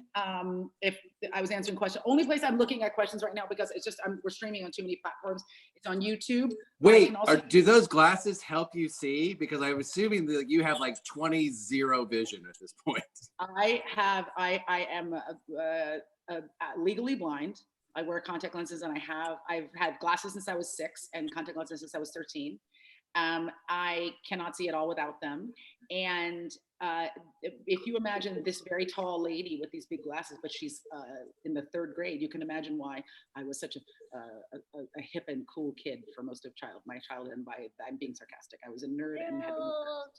S1: if I was answering questions. Only place I'm looking at questions right now because it's just we're streaming on too many platforms. It's on YouTube.
S4: Wait, do those glasses help you see? Because I'm assuming that you have like 20/0 vision at this point.
S1: I am legally blind. I wear contact lenses, and I've had glasses since I was 6 and contact lenses since I was 13. I cannot see at all without them. And if you imagine this very tall lady with these big glasses, but she's in the 3rd grade, you can imagine why I was such a hip and cool kid for most of my childhood. And I'm being sarcastic. I was a nerd and had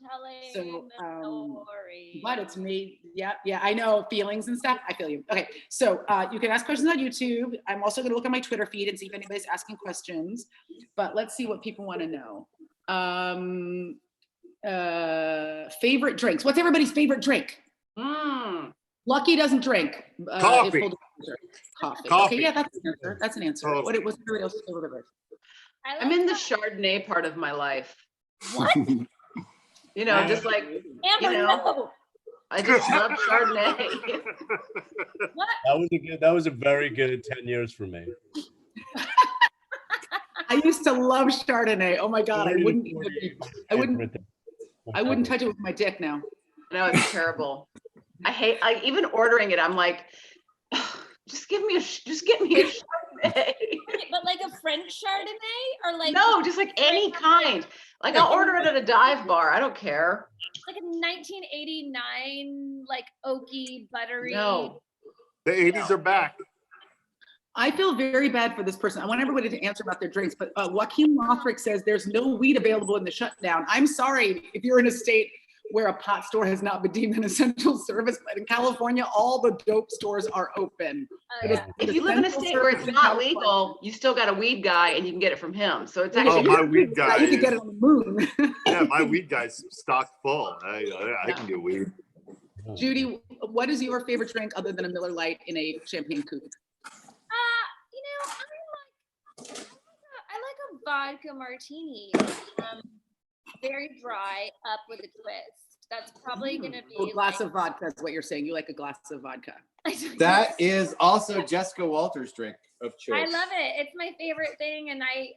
S6: Telling
S1: So,
S6: the story.
S1: but it's made, yeah, I know feelings and stuff. I feel you. Okay, so you can ask questions on YouTube. I'm also going to look at my Twitter feed and see if anybody's asking questions. But let's see what people want to know. Favorite drinks. What's everybody's favorite drink? Lucky doesn't drink.
S2: Coffee.
S1: Coffee.
S2: Coffee.
S1: Okay, yeah, that's an answer. That's an answer.
S2: Totally.
S1: What's everybody else's favorite beverage?
S3: I'm in the Chardonnay part of my life.
S6: What?
S3: You know, just like,
S6: Amber,
S3: you know.
S6: no.
S3: I just love Chardonnay.
S6: What?
S5: That was a very good 10 years for me.
S1: I used to love Chardonnay. Oh my God, I wouldn't touch it with my dick now.
S3: No, it's terrible. Even ordering it, I'm like, just get me a Chardonnay.
S6: But like a French Chardonnay or like
S3: No, just like any kind. Like I'll order it at a dive bar. I don't care.
S6: like a 1989 like oaky buttery.
S3: No.
S2: The 80s are back.
S1: I feel very bad for this person. I want everybody to answer about their drinks, but Joaquin Lothric says there's no weed available in the shutdown. I'm sorry if you're in a state where a pot store has not been deemed an essential service, but in California, all the dope stores are open.
S6: Yeah.
S3: If you live in a state where it's not legal, you still got a weed guy and you can get it from him. So it's
S2: Oh,
S3: actually
S2: my weed guy.
S1: You can get it on the moon.
S2: Yeah, my weed guy's stocked full. I can get weed.
S1: Judy, what is your favorite drink other than a Miller Lite in a champagne coupe?
S6: You know, I like a vodka martini. Very dry, up with a twist. That's probably gonna be
S1: A glass of vodka is what you're saying. You like a glass of vodka.
S4: That is also Jessica Walter's drink of choice.
S6: I love it. It's my favorite thing, and I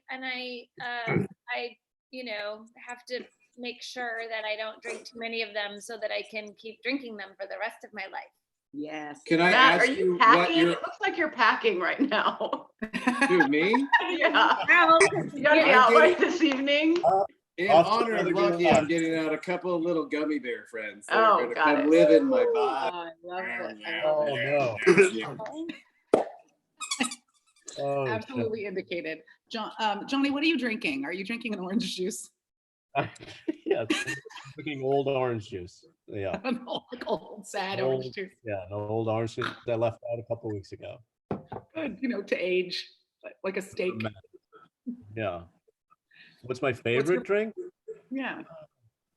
S6: you know have to make sure that I don't drink too many of them so that I can keep drinking them for the rest of my life.
S1: Yes.
S4: Can I
S3: Matt, are
S4: ask
S3: you
S4: you what
S3: packing?
S4: you're
S3: It looks like you're packing right now.
S4: doing, me?
S3: Yeah.
S6: Now,
S3: You gotta be
S4: I'm
S3: out
S4: getting-
S3: right this evening.
S4: In
S5: Off to
S4: honor of
S5: another good
S4: Lucky,
S5: run.
S4: I'm getting out a couple of little gummy bear friends that
S3: Oh,
S4: are gonna
S3: got
S4: come
S3: it.
S4: live in my
S1: Oh,
S4: body.
S1: I love it. I
S5: Oh
S1: love it.
S5: no. Oh, shit.
S1: Absolutely indicated. Johnny, what are you drinking? Are you drinking an orange juice?
S5: Yes, drinking old orange juice. Yeah,
S1: Like old sad
S5: Old-
S1: orange juice.
S5: yeah, an old orange juice that I left out a couple weeks ago.
S1: Good, to age like a steak.
S5: Yeah. What's my favorite drink?
S1: Yeah.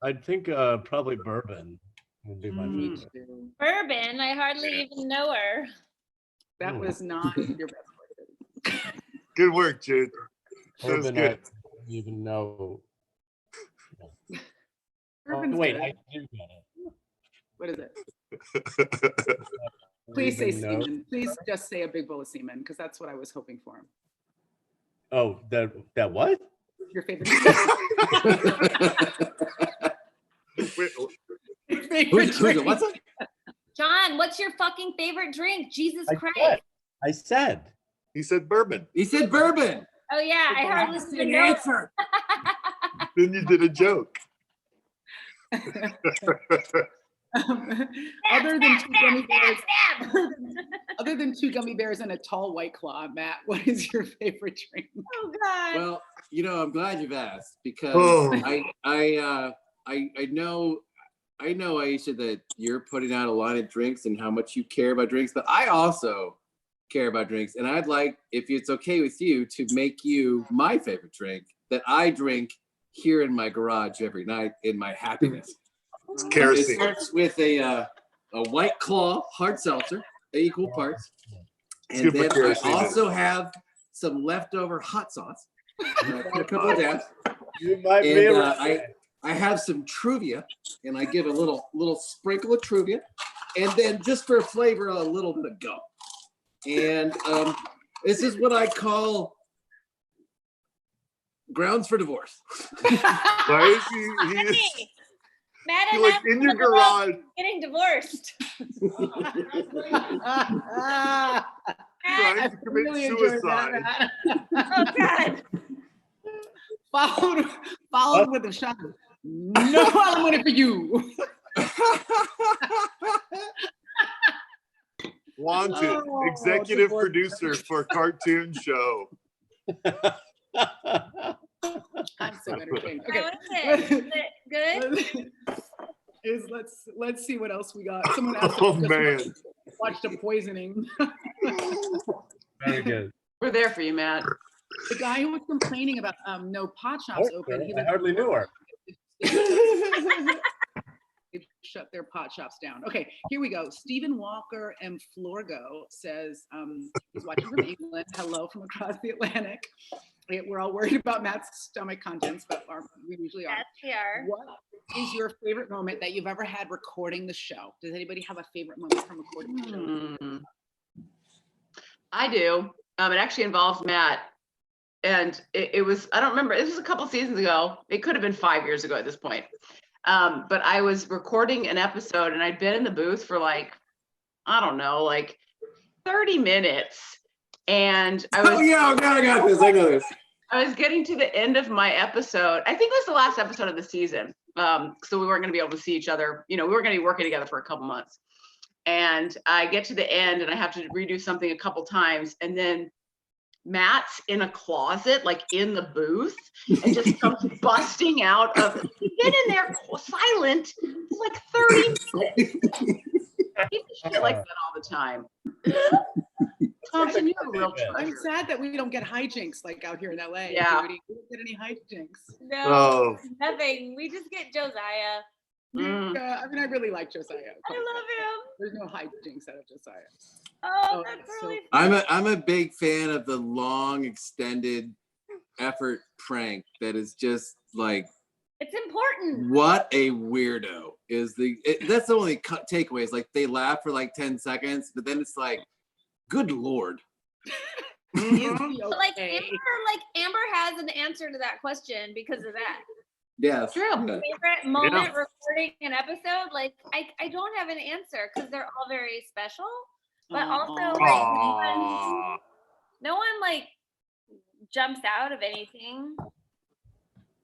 S5: I think probably bourbon would be my
S3: Mm.
S5: favorite.
S6: Bourbon, I hardly even know her.
S1: That was not your best word.
S2: Good work, Jude. That was
S5: Bourbon,
S2: good.
S5: I don't even know. Oh,
S1: Bourbon's
S5: wait,
S1: good.
S5: I do get it.
S1: What is it?
S5: I
S1: Please say
S5: even know-
S1: semen. Please just say a big bowl of semen, because that's what I was hoping for.
S5: Oh, that what?
S1: Your favorite.
S2: Wait,
S4: Who's it? What's it?
S6: John, what's your fucking favorite drink? Jesus
S5: I
S6: Christ.
S5: said. I said.
S2: he said bourbon.
S4: He said bourbon.
S6: Oh yeah, I hardly
S4: That's
S6: even
S4: an
S6: know.
S4: answer.
S2: Then you did a joke.
S1: Other than two gummy bears,
S6: Stab!
S1: other than two gummy bears and a tall White Claw, Matt, what is your favorite drink?
S6: Oh God.
S4: Well, I'm glad you've asked because
S2: Oh.
S4: I know Aisha that you're putting out a line of drinks and how much you care about drinks, but I also care about drinks, and I'd like, if it's okay with you, to make you my favorite drink that I drink here in my garage every night in my happiness.
S2: It's
S4: It
S2: kerosene.
S4: starts with a White Claw hard seltzer, equal parts, and
S2: good for
S4: then I
S2: kerosene.
S4: also have some leftover hot sauce. And I put a couple of dabs,
S5: You might be
S4: and
S5: right.
S4: I have some Truvia, and I give a little sprinkle of Truvia, and then just for flavor, a little bit of gum. And this is what I call grounds for divorce.
S2: Why is he is
S6: Honey, Matt
S2: he
S6: and
S2: like
S6: I
S2: in your
S6: are
S2: garage?
S6: getting divorced.
S2: Trying
S6: Matt,
S2: to commit
S1: Really enjoyed
S2: suicide.
S1: that.
S6: oh God.
S1: Followed with a shot. No alimony for you.
S2: Wanted
S1: Oh,
S2: executive
S1: divorce.
S2: producer for cartoon show.
S1: I'm so entertained.
S6: How
S1: Okay.
S6: is it? Is it good?
S1: Let's see what else we got. Someone asked
S2: Oh
S1: if we
S2: man.
S1: just watched a poisoning.
S5: Very good.
S3: We're there for you, Matt.
S1: The guy who was complaining about no pot shops open. He
S5: I
S1: lives
S5: hardly
S1: in
S5: knew her.
S1: They've shut their pot shops down. Okay, here we go. Stephen Walker and Florgo says he's watching from England. Hello from across the Atlantic. We're all worried about Matt's stomach contents, but we usually are.
S6: Yes, we are.
S1: What is your favorite moment that you've ever had recording the show? Does anybody have a favorite moment from recording the show?
S3: Hmm. I do. It actually involves Matt. And it was, I don't remember, this was a couple seasons ago. It could have been 5 years ago at this point. But I was recording an episode and I'd been in the booth for like, I don't know, like 30 minutes. And I was,
S4: Oh yeah, I got this. I know this.
S3: I was getting to the end of my episode. I think it was the last episode of the season. So we weren't going to be able to see each other. We were going to be working together for a couple months. And I get to the end and I have to redo something a couple times. And then Matt's in a closet, like in the booth, and just comes busting out of, he's been in there silent for like 30 minutes. He does shit like that all the time. Thompson, you're a real
S1: I'm
S3: treasure.
S1: sad that we don't get hijinks like out here in LA.
S3: Yeah.
S1: Judy. We don't get any hijinks.
S6: No,
S2: Oh.
S6: nothing. We just get Josiah.
S3: Mm.
S1: I mean, I really like Josiah.
S6: I love him.
S1: There's no hijinks out of Josiah.
S6: Oh,
S1: Oh,
S6: that's
S1: that's so
S6: really
S4: I'm a big fan of the long extended effort prank that is just like,
S6: It's important.
S4: what a weirdo is that's the only takeaway is like they laugh for like 10 seconds, but then it's like, good Lord.
S1: Is he
S6: But like
S1: okay?
S6: Amber has an answer to that question because of that.
S4: Yes.
S3: True.
S4: Yeah.
S6: Favorite moment recording an episode? Like, I don't have an answer because they're all very special. But also, like,
S2: Aw.
S6: no one like jumps out of anything.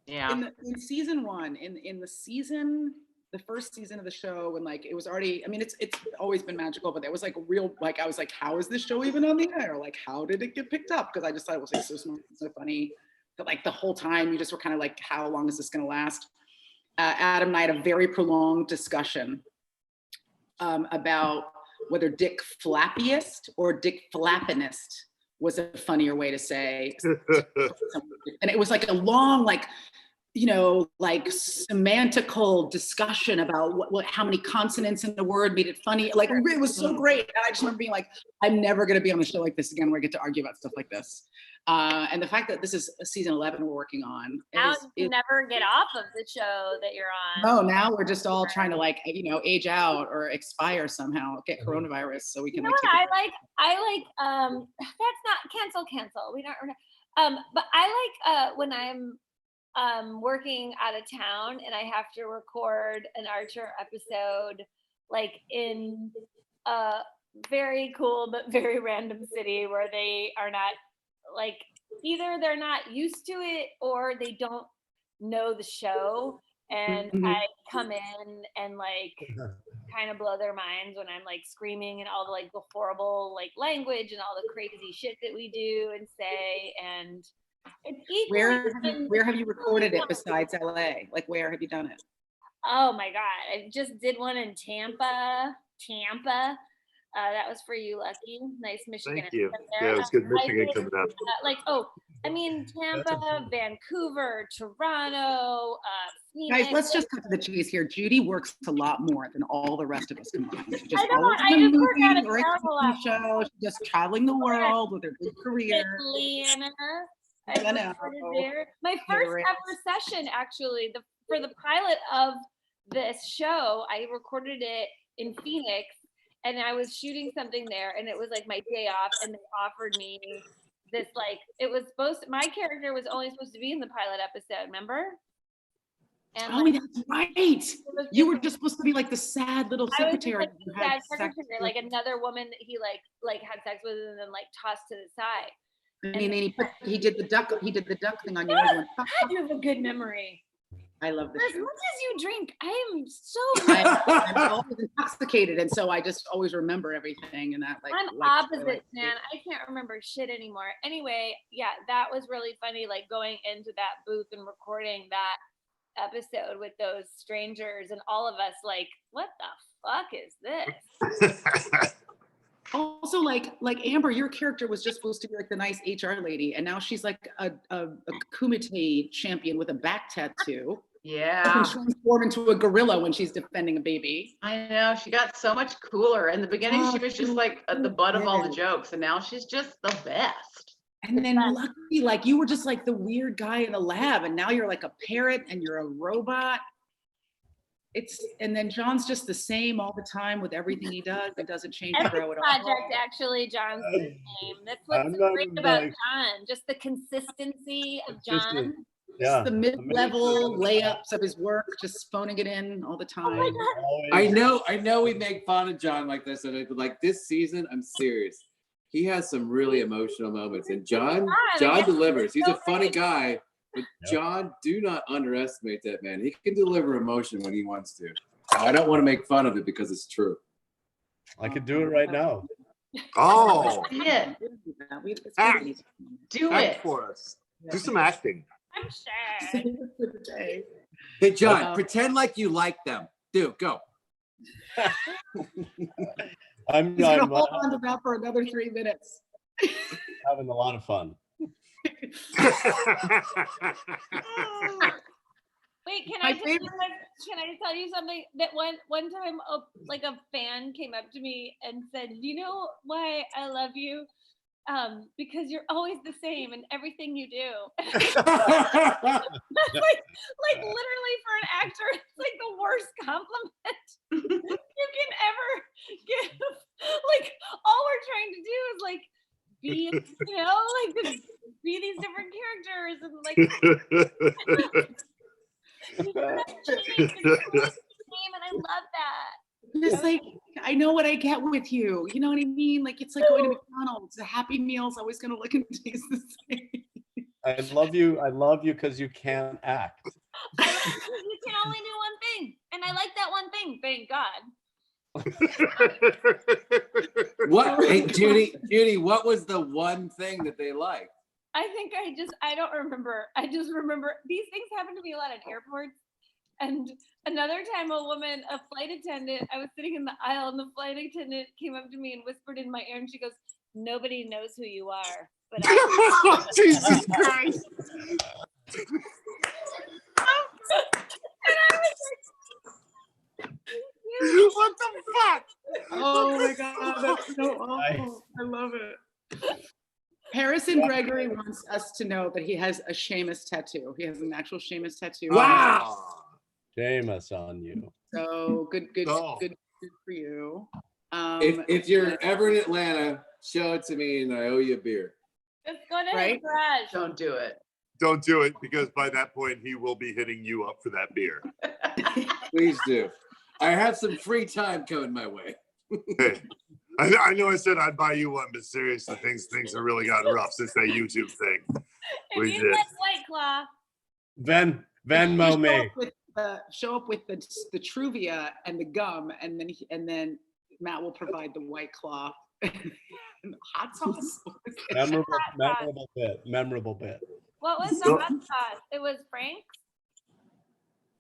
S3: Yeah.
S1: In season one, in the first season of the show, when like it was already, I mean, it's always been magical, but there was like a real, like, I was like, how is this show even on the air? Like, how did it get picked up? Because I just thought it was like so smart, so funny. But like the whole time, you just were kind of like, how long is this going to last? Adam and I had a very prolonged discussion about whether Dick Flappiest or Dick Flappinest was a funnier way to say. And it was like a long, like, you know, like semantical discussion about what how many consonants in the word made it funny. Like, it was so great. And I just remember being like, I'm never going to be on a show like this again where I get to argue about stuff like this. And the fact that this is season 11 we're working on.
S6: Now you never get off of the show that you're on.
S1: No, now we're just all trying to like, you know, age out or expire somehow, get coronavirus so we can
S6: You know
S1: like,
S6: what I like that's not cancel. We don't but I like when I'm working out of town and I have to record an Archer episode like in a very cool but very random city where they are not like, either they're not used to it or they don't know the show, and I come in and like kind of blow their minds when I'm like screaming and all the like the horrible like language and all the crazy shit that we do and say, and it's equally
S1: where have you recorded it besides LA? Like, where have you done it?
S6: Oh my God, I just did one in Tampa. That was for you, Lucky. Nice Michigan.
S2: Thank you.
S6: accent
S2: Yeah,
S6: there.
S2: it was good Michigan coming up.
S6: Tampa, Vancouver, Toronto, Phoenix.
S1: Guys, let's just cut to the chase here. Judy works a lot more than all the rest of us combined. She just
S6: I know,
S1: always
S6: I
S1: in a
S6: just work out
S1: movie
S6: of
S1: or a
S6: town a lot.
S1: TV show. She's just traveling the world with her good career.
S6: Atlanta. I
S1: Atlanta.
S6: recorded there. My first ever session, actually, for the pilot of this show, I recorded it in Phoenix, and I was shooting something there, and it was like my day off, and they offered me this, like, it was my character was only supposed to be in the pilot episode, remember? And
S1: Oh,
S6: like,
S1: that's right. You were just supposed to be like the sad little
S6: I was just
S1: secretary.
S6: like
S1: who
S6: the
S1: had
S6: sad
S1: sex
S6: secretary,
S1: with-
S6: like another woman that he like had sex with and then like tossed to the side.
S1: I mean, and he did the duck thing on your nose. Went, "Fuck, fuck."
S6: You have a good memory.
S1: I love this
S6: As
S1: show.
S6: much as you drink, I am so
S1: I'm always intoxicated, and so I just always remember everything. And that, like,
S6: I'm opposite, man. I can't remember shit anymore. Anyway, yeah, that was really funny. Like going into that booth and recording that episode with those strangers and all of us, like, what the fuck is this?
S1: Also, like Amber, your character was just supposed to be like the nice HR lady, and now she's like a kumite champion with a back tattoo.
S3: Yeah.
S1: Can transform into a gorilla when she's defending a baby.
S3: I know. She got so much cooler. In the beginning, she was just like the butt of all the jokes, and now she's just the best.
S1: And then Lucky, like, you were just like the weird guy in the lab, and now you're like a parrot and you're a robot. And then John's just the same all the time with everything he does. It doesn't change or grow at all.
S6: Project actually, John's the same. That's what's so great about John. Just the consistency of John.
S1: Just the mid-level layups of his work, just phoning it in all the time.
S4: I know we make fun of John like this, and like this season, I'm serious. He has some really emotional moments, and John delivers. He's a funny guy, but John, do not underestimate that man. He can deliver emotion when he wants to. I don't want to make fun of it because it's true.
S5: I could do it right now.
S2: Oh,
S3: Yeah.
S2: Act.
S3: Do
S2: act
S3: it.
S2: for us. Do some acting.
S6: I'm sad.
S4: Hey, John, pretend like you like them. Go.
S1: I'm gonna hold on to that for another 3 minutes.
S5: Having a lot of fun.
S6: Wait, can I tell you something? That one time, like a fan came up to me and said, "You know why I love you? Because you're always the same in everything you do." That's like literally for an actor, it's like the worst compliment you can ever give. Like all we're trying to do is like be, be these different characters and like. And I love that.
S1: It's like, I know what I get with you. You know what I mean? Like, it's like going to McDonald's. A Happy Meal's always going to look and taste the same.
S5: I love you because you can't act.
S6: I love that you can only do one thing. And I like that one thing, thank God.
S4: What? Hey, Judy, what was the one thing that they liked?
S6: I think I don't remember. I just remember these things happen to me a lot at airports. And another time a flight attendant, I was sitting in the aisle and the flight attendant came up to me and whispered in my ear and she goes, "Nobody knows who you are, but I."
S2: Jesus Christ. What the fuck?
S1: Oh my God, that's so awful. I love it. Harrison Gregory wants us to know that he has a Seamus tattoo. He has an actual Seamus tattoo.
S4: Wow.
S5: Seamus on you.
S1: So good
S2: Oh.
S1: for you.
S4: If you're ever in Atlanta, show it to me and I owe you a beer.
S6: Just go to his
S1: Right?
S6: garage.
S3: Don't do it.
S2: Don't do it, because by that point he will be hitting you up for that beer.
S4: Please do. I have some free time coming my way.
S2: Hey, I know I said I'd buy you one, but seriously, things have really gotten rough since that YouTube thing.
S6: If
S2: We
S6: you
S2: did.
S6: like White Claw,
S5: Venmo me.
S1: Show up with the Truvia and the gum, and then Matt will provide the White Claw and the hot sauce.
S5: Memorable bit.
S6: what was the hot sauce? It was Frank's.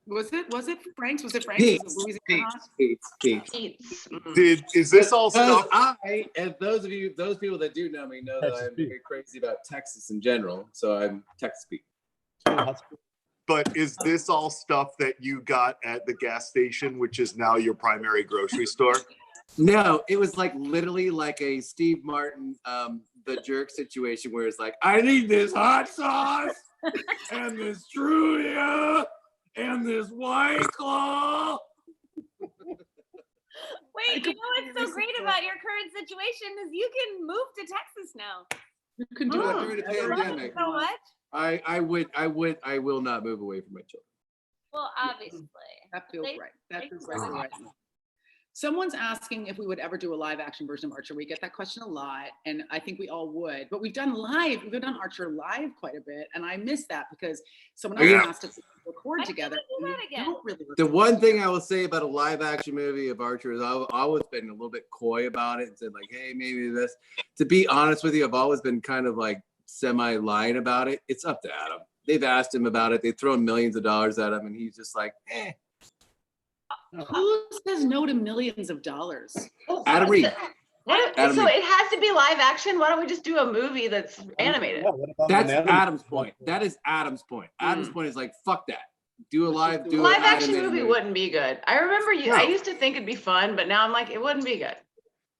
S1: Was it Frank's? Was it Frank's?
S4: Pete's.
S1: Was it Louisiana?
S4: Pete's.
S3: Eats.
S2: Is this all
S4: Because
S2: stuff?
S4: and those people that do know me know that
S5: Texas
S4: I'm
S5: Pete.
S4: very crazy about Texas in general. So I'm Texas Pete.
S2: But is this all stuff that you got at the gas station, which is now your primary grocery store?
S4: No, it was like literally like a Steve Martin, the jerk situation where it's like, I need this hot sauce and this Truvia and this White Claw.
S6: Wait, you know what's so great about your current situation is you can move to Texas now.
S1: You can do
S4: Oh,
S1: it
S4: during the
S1: whatever
S4: pandemic.
S1: you
S6: So
S1: want.
S6: much?
S4: I will not move away from my children.
S6: Well, obviously.
S1: That feels
S6: They-
S1: right. That
S6: they
S1: feels
S6: really
S1: right. Someone's asking if we would ever do a live action version of Archer. We get that question a lot, and I think we all would. But we've done Archer live quite a bit, and I miss that because someone else
S2: Yeah.
S1: asked if we could record
S6: I think
S1: together.
S6: we do
S1: and
S6: that
S1: we
S6: again.
S1: don't really
S4: The
S1: record
S4: one thing
S1: together.
S4: I will say about a live action movie of Archer is I've always been a little bit coy about it and said like, hey, maybe this. To be honest with you, I've always been kind of like semi-lying about it. It's up to Adam. They've asked him about it. They've thrown millions of dollars at him, and he's just like, eh.
S1: Who says no to millions of dollars?
S4: Adam Reed. Adam
S3: So
S4: Reed.
S3: it has to be live action. Why don't we just do a movie that's animated?
S5: What about
S4: That's
S5: an
S4: Adam's point. That is Adam's point. Adam's point is like, fuck that. Do a live, do
S3: Live
S4: an
S3: action
S4: animated
S3: movie wouldn't be good. I remember
S2: No.
S3: I used to think it'd be fun, but now I'm like, it wouldn't be good.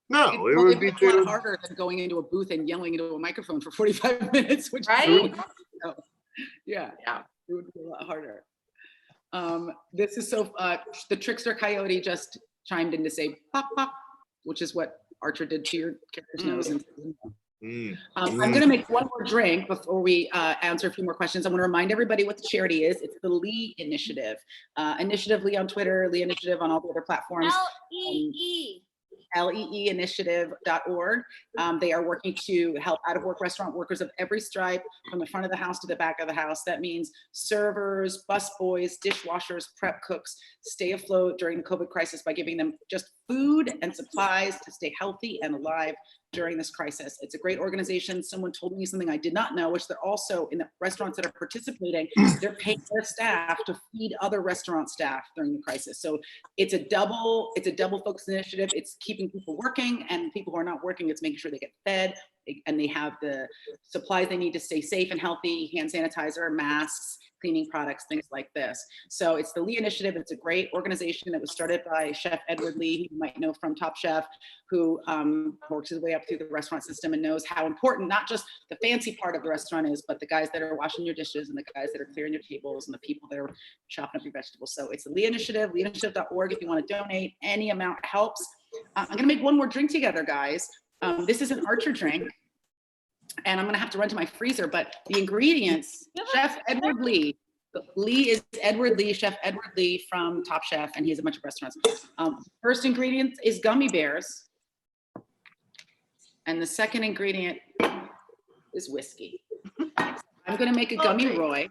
S2: No,
S1: It-
S2: it
S1: well,
S2: would be
S1: it's a lot
S2: too.
S1: harder than going into a booth and yelling into a microphone for 45 minutes, which
S3: Right?
S1: is yeah,
S3: Yeah.
S1: it would be a lot harder. This is so the trickster coyote just chimed in to say pop pop, which is what Archer did to your character's nose. I'm going to make one more drink before we answer a few more questions. I want to remind everybody what the charity is. It's the Lee Initiative. Initiative Lee on Twitter, Lee Initiative on all the other platforms.
S6: LEE.
S1: leeinitiative.org. They are working to help out-of-work restaurant workers of every stripe, from the front of the house to the back of the house. That means servers, busboys, dishwashers, prep cooks, stay afloat during the COVID crisis by giving them just food and supplies to stay healthy and alive during this crisis. It's a great organization. Someone told me something I did not know, which they're also in the restaurants that are participating, they're paying their staff to feed other restaurant staff during the crisis. So it's a double focus initiative. It's keeping people working, and people who are not working, it's making sure they get fed and they have the supplies they need to stay safe and healthy, hand sanitizer, masks, cleaning products, things like this. So it's the Lee Initiative. It's a great organization that was started by Chef Edward Lee, who you might know from Top Chef, who works his way up through the restaurant system and knows how important not just the fancy part of the restaurant is, but the guys that are washing your dishes and the guys that are clearing your tables and the people that are chopping up your vegetables. So it's the Lee Initiative, leeinitiative.org. If you want to donate, any amount helps. I'm going to make one more drink together, guys. This is an Archer drink, and I'm going to have to run to my freezer, but the ingredients, Chef Edward Lee Lee is Edward Lee, Chef Edward Lee from Top Chef, and he has a bunch of restaurants. First ingredient is gummy bears. And the second ingredient is whiskey. I'm gonna make a gummy Roy.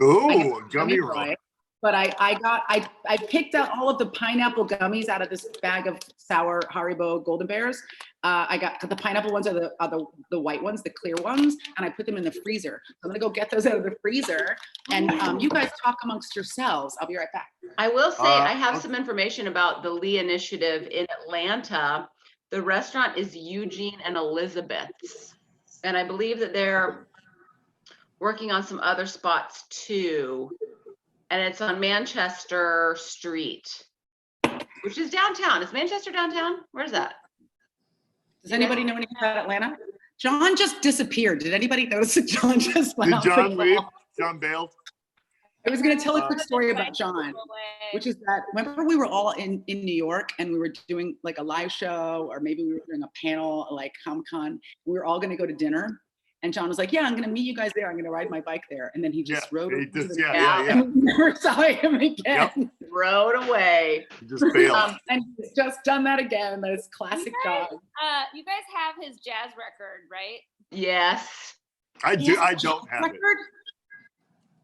S2: Ooh, gummy roll.
S1: But I picked out all of the pineapple gummies out of this bag of sour Haribo Golden Bears. I got the pineapple ones are the white ones, the clear ones, and I put them in the freezer. I'm gonna go get those out of the freezer, and you guys talk amongst yourselves. I'll be right back.
S3: I will say I have some information about the Lee Initiative in Atlanta. The restaurant is Eugene and Elizabeth's, and I believe that they're working on some other spots too. And it's on Manchester Street, which is downtown. Is Manchester downtown? Where's that?
S1: Does anybody know anything about Atlanta? John just disappeared. Did anybody notice that John just went
S2: Did
S1: out the
S2: John leave?
S1: wall?
S2: John bailed?
S1: I was going to tell a quick story about John, which is that remember we were all in New York and we were doing like a live show, or maybe we were doing a panel like Comic-Con. We were all going to go to dinner. And John was like, yeah, I'm going to meet you guys there. I'm going to ride my bike there. And then he just rode over to the and we never saw him again.
S2: Yep.
S3: Rode away.
S2: He just bailed.
S1: And he's just done that again. That is classic John.
S6: You guys have his jazz record, right?
S3: Yes.
S2: I don't have it.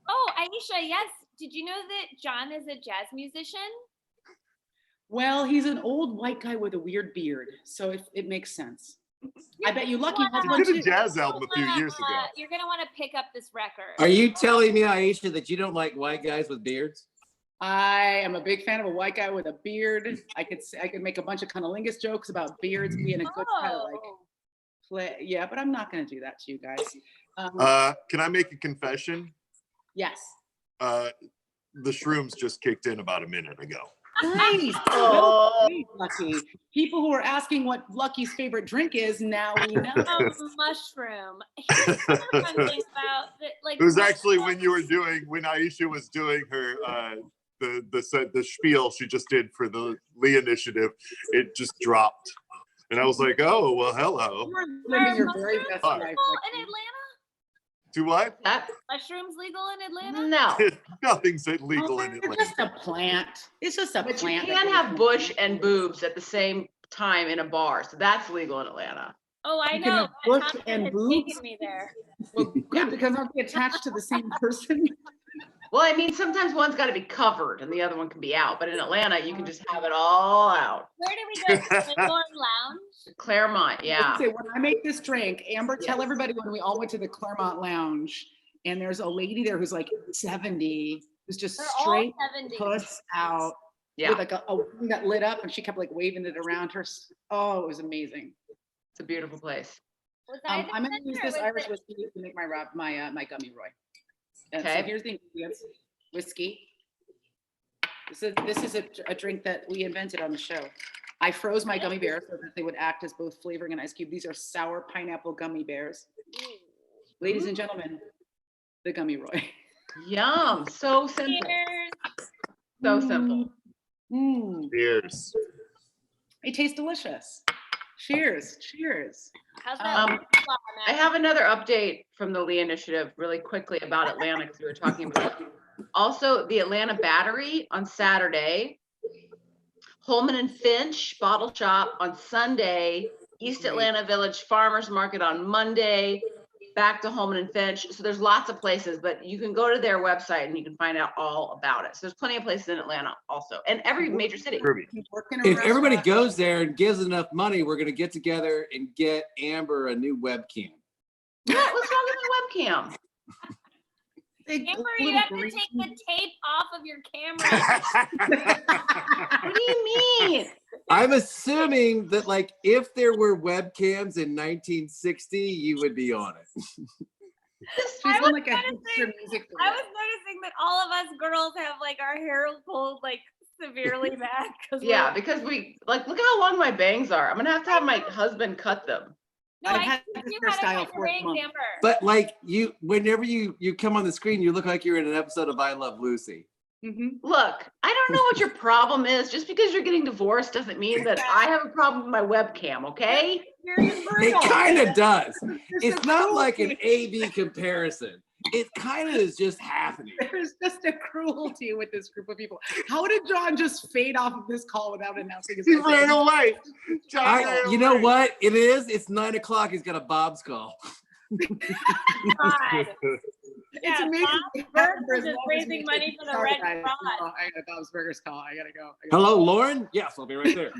S6: Oh, Aisha, yes. Did you know that John is a jazz musician?
S1: Well, he's an old white guy with a weird beard. So it makes sense. I bet you Lucky has one
S2: He did a
S1: too.
S2: jazz album a few years ago.
S6: You're gonna want to pick up this record.
S4: Are you telling me, Aisha, that you don't like white guys with beards?
S1: I am a big fan of a white guy with a beard. I could make a bunch of cunnilingus jokes about beards being a good kind of like play. Yeah, but I'm not gonna do that to you guys.
S2: Can I make a confession?
S1: Yes.
S2: The shrooms just kicked in about a minute ago.
S1: Nice.
S3: Oh.
S1: Lucky. People who are asking what Lucky's favorite drink is, now we know.
S6: Mushroom. Here's another fun thing about like.
S2: It was actually when Aisha was doing her the spiel she just did for the Lee Initiative, it just dropped, and I was like, oh well, hello.
S1: You are living your very best life.
S6: In Atlanta?
S2: Do what?
S6: Mushrooms legal in Atlanta?
S3: No.
S2: Nothing's illegal in
S1: It's
S2: Atlanta.
S1: just a plant. It's just a
S3: But
S1: plant.
S3: you can have bush and boobs at the same time in a bar. So that's legal in Atlanta.
S6: Oh, I
S1: You can
S6: know.
S1: have bush
S6: Thompson
S1: and
S6: has
S1: boobs?
S6: taken me there.
S1: Well, good, because aren't they attached to the same person?
S3: Well, I mean, sometimes one's got to be covered and the other one can be out. But in Atlanta, you can just have it all out.
S6: Where did we go? Claiborne Lounge?
S3: Claremont, yeah.
S1: Okay, when I make this drink, Amber, tell everybody when we all went to the Claremont Lounge, and there's a lady there who's like 70, who's just
S6: They're
S1: straight
S6: all 70s.
S1: puss out
S3: Yeah,
S1: with like a wing that lit up, and she kept like waving it around her. Oh, it was amazing.
S3: it's a beautiful place.
S6: Was I
S1: I'm gonna
S6: the
S1: use
S6: center,
S1: this
S6: or was
S1: Irish
S6: it-
S1: whiskey to make my gummy Roy. And so
S3: Okay.
S1: here's the ingredients: whiskey. This is a drink that we invented on the show. I froze my gummy bears so that they would act as both flavoring and ice cube. These are sour pineapple gummy bears. Ladies and gentlemen, the gummy Roy.
S3: Yum. So simple.
S6: Cheers.
S3: So simple.
S1: Mm,
S2: Cheers.
S1: it tastes delicious. Cheers, cheers.
S6: How's that?
S3: Um,
S6: Wow,
S3: I
S6: Matt.
S3: have another update from the Lee Initiative really quickly about Atlanta because we were talking about it. Also, the Atlanta Battery on Saturday, Holman and Finch Bottle Shop on Sunday, East Atlanta Village Farmers Market on Monday, back to Holman and Finch. So there's lots of places, but you can go to their website and you can find out all about it. So there's plenty of places in Atlanta also, and every major city.
S2: Kirby.
S1: Work in a
S4: If everybody
S1: restaurant.
S4: goes there and gives enough money, we're gonna get together and get Amber a new webcam.
S3: Yeah, what's wrong with your webcam?
S1: Big
S6: Amber,
S1: little
S6: you have to
S1: green-
S6: take the tape off of your camera.
S3: What do you mean?
S4: I'm assuming that like if there were webcams in 1960, you would be on it.
S1: She's
S6: I
S1: on
S6: was
S1: like a
S6: gonna
S1: hipster
S6: say-
S1: music
S6: I
S1: video.
S6: was noticing that all of us girls have like our hair pulled like severely back. 'cause
S3: Yeah,
S6: we're-
S3: because we like look how long my bangs are. I'm gonna have to have my husband cut them.
S6: No,
S1: I've
S6: I
S1: had
S6: think
S1: this
S6: you had
S1: hairstyle
S6: it
S1: for a
S6: bangs,
S1: month.
S6: Amber.
S4: But like you, whenever you come on the screen, you look like you're in an episode of I Love Lucy.
S1: Mhm.
S3: Look, I don't know what your problem is. Just because you're getting divorced doesn't mean that I have a problem with my webcam, okay?
S6: You're just
S4: It
S6: brutal.
S4: kind of does.
S1: It's
S4: It's
S1: so
S4: not
S1: cool.
S4: like an A/B comparison. it kind of is just happening.
S1: There's just a cruelty with this group of people. How did John just fade off of this call without announcing his
S2: He ran away. John ran
S4: You know
S2: away.
S4: what? It is. It's 9 o'clock. He's got a Bob's call.
S6: God.
S1: It's
S6: Yeah,
S1: amazing.
S6: Bob's
S1: what happened for
S6: Burgers
S1: as
S6: is
S1: long as
S6: raising
S1: we
S6: money
S1: take
S6: for the
S1: Sorry,
S6: Red
S1: guys.
S6: Cross.
S1: No, I got Bob's Burgers call. I gotta go.
S4: Hello, Lauren? Yes, I'll be right there.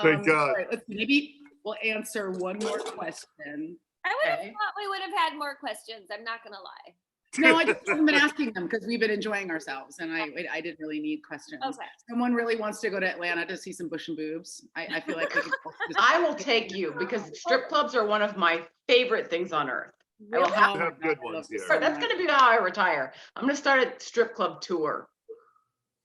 S2: Thank God.
S1: All right, let's maybe we'll answer one more question.
S6: I would have
S1: Okay.
S6: thought we would have had more questions. I'm not gonna lie.
S1: No, I just haven't been asking them because we've been enjoying ourselves, and I didn't really need questions.
S6: Okay.
S1: Someone really wants to go to Atlanta to see some bush and boobs. I feel like we could just-
S3: I will take you because strip clubs are one of my favorite things on earth. I will
S1: Oh
S3: have
S1: my
S2: have
S1: God,
S2: good
S1: I love
S2: ones
S1: this
S2: here.
S1: so
S3: That's
S1: much.
S3: gonna be how I retire. I'm gonna start a strip club tour.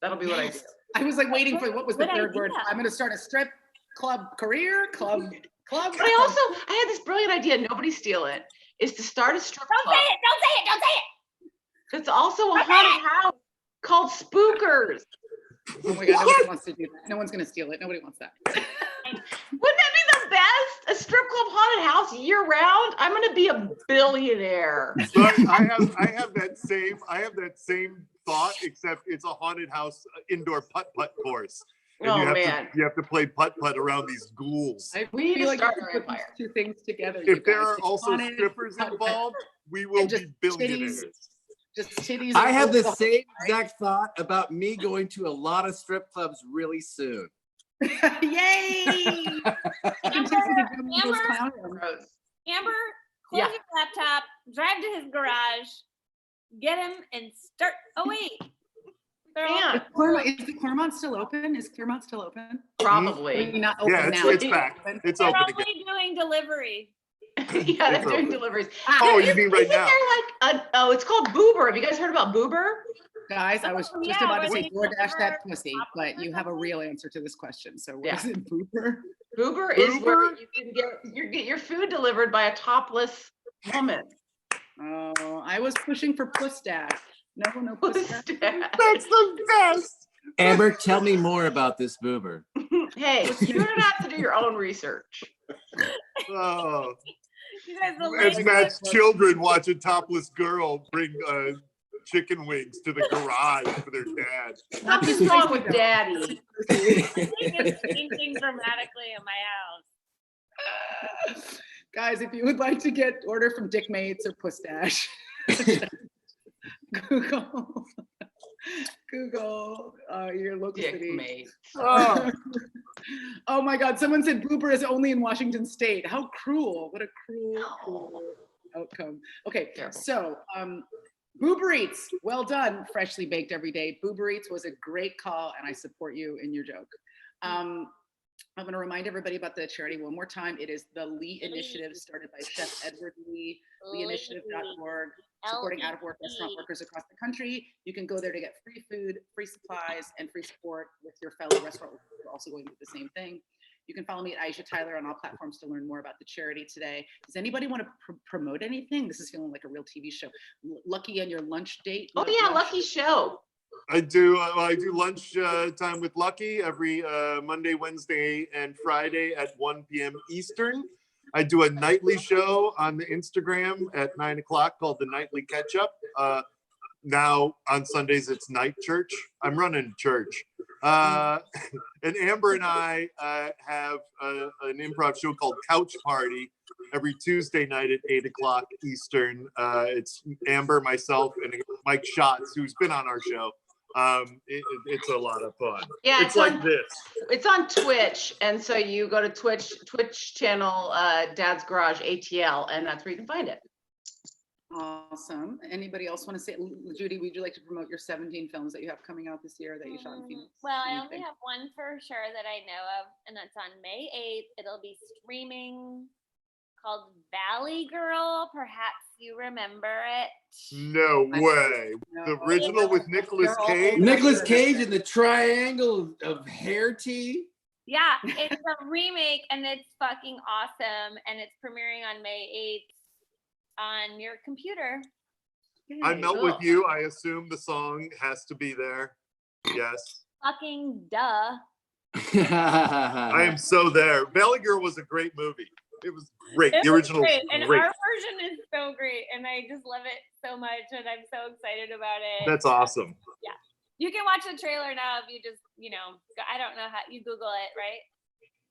S3: That'll be what I do.
S1: Yes. I was like waiting for what was the
S6: Good
S1: third word?
S6: idea.
S1: I'm going to start a strip club career club.
S3: But I had this brilliant idea. Nobody steal it. Is to start a strip
S6: Don't
S3: club.
S6: say it. Don't say it. Don't say it.
S3: It's also a haunted house called Spookers.
S1: Oh my God, nobody wants to do that. No one's going to steal it. Nobody wants that.
S3: Wouldn't that be the best? A strip club haunted house year round? I'm gonna be a billionaire.
S2: So I have that same thought, except it's a haunted house indoor putt-putt course. And
S3: Oh
S2: you have
S3: man.
S2: to play putt-putt around these ghouls.
S1: I
S3: We need
S1: feel
S3: to
S1: like
S3: start
S1: you
S3: our
S1: should put
S3: empire.
S1: these two things together. you
S2: If there
S1: guys.
S2: are
S1: It's
S2: also
S1: haunted,
S2: strippers
S1: putt-putt,
S2: involved, we will
S1: and just
S2: be billionaires.
S1: Just titties.
S4: I
S1: all
S4: have
S1: over
S4: the
S1: the-
S4: same exact thought about me going to a lot of strip clubs really soon.
S1: Yay! You can take me to Jim Eagle's clown room.
S3: Gross.
S6: Amber, close
S3: Yeah.
S6: your laptop, drive to his garage, get him, and start. Oh wait. They're all-
S3: Yeah,
S1: Is the Claremont still open? Is Claremont still open? I
S3: probably.
S1: mean, not open
S2: Yeah,
S1: now.
S2: it's back. It's
S6: They're
S2: open again.
S6: only doing delivery.
S3: Yeah, they're
S2: It's
S3: doing
S2: open.
S3: deliveries.
S2: Oh, you mean right
S3: Isn't
S2: now?
S3: there like it's called Boober. Have you guys heard about Boober?
S1: Guys, I was
S6: Oh,
S1: just
S6: yeah,
S1: about to
S6: where
S1: say
S6: they
S1: DoorDash that
S6: deliver
S1: pussy,
S6: popcorn
S1: but
S6: or
S1: you have a
S6: something?
S1: real answer to this question. So what
S3: Yeah.
S1: is it, Boober?
S3: Boober is where
S2: Boober?
S3: you can get your food delivered by a topless woman.
S1: Oh, I was pushing for Puss Dash. No Puss Dash.
S2: That's the best.
S4: Amber, tell me more about this boober.
S3: Hey, you're gonna have to do your own research.
S2: Oh,
S6: You guys will
S2: as
S6: like
S2: Matt's children watch a topless girl bring chicken wings to the garage for their dad.
S3: Something's wrong with Daddy.
S6: it's changing dramatically in my house.
S1: Guys, if you would like to get order from Dick Mates or Puss Dash, Google your local
S3: Dick
S1: city.
S3: mate.
S2: Oh,
S1: Oh my God, someone said Boober is only in Washington State. How cruel. What a cruel outcome. Okay,
S3: Terrible.
S1: so Boober Eats, well done, freshly baked every day. Boober Eats was a great call and I support you in your joke. I'm gonna remind everybody about the charity one more time. It is the Lee Initiative started by Chef Edward Lee, leeinitiative.org, supporting out-of-work restaurant workers across the country. You can go there to get free food, free supplies, and free support with your fellow restaurant workers who are also going through the same thing. You can follow me at Aisha Tyler on all platforms to learn more about the charity today. Does anybody want to promote anything? This is feeling like a real TV show. Lucky on your lunch date.
S3: Oh yeah, Lucky Show.
S2: I do lunch time with Lucky every Monday, Wednesday, and Friday at 1 p.m. Eastern. I do a nightly show on the Instagram at 9 o'clock called the Nightly Catch Up. Now on Sundays it's night church. I'm running church. And Amber and I have an improv show called Couch Party every Tuesday night at 8 o'clock Eastern. It's Amber, myself, and Mike Schatz, who's been on our show. It's a lot of fun.
S3: Yeah,
S2: it's like this.
S3: It's on Twitch, and so you go to Twitch channel Dad's Garage ATL, and that's where you can find it.
S1: Awesome. Anybody else want to say, Judy, would you like to promote your 17 films that you have coming out this year that you shot in Phoenix?
S6: Well, I
S1: Anything?
S6: only have one for sure that I know of, and that's on May 8th. It'll be streaming, called Valley Girl. Perhaps you remember it.
S2: No way.
S1: No.
S2: The original with Nicolas
S1: They're all
S2: Cage.
S1: old.
S4: Nicolas Cage in the triangle of hair tea.
S6: Yeah, it's a remake, and it's fucking awesome, and it's premiering on May 8th on your computer.
S2: I melt with you. I assume the song has to be there. Yes.
S6: Fucking duh.
S2: I am so there. Valley Girl was a great movie. It was great.
S6: It
S2: The
S6: was
S2: original was
S6: great. And
S2: great.
S6: our version is so great. And I just love it so much. And I'm so excited about it.
S2: That's awesome.
S6: You can watch the trailer now if you just, I don't know how you Google it, right?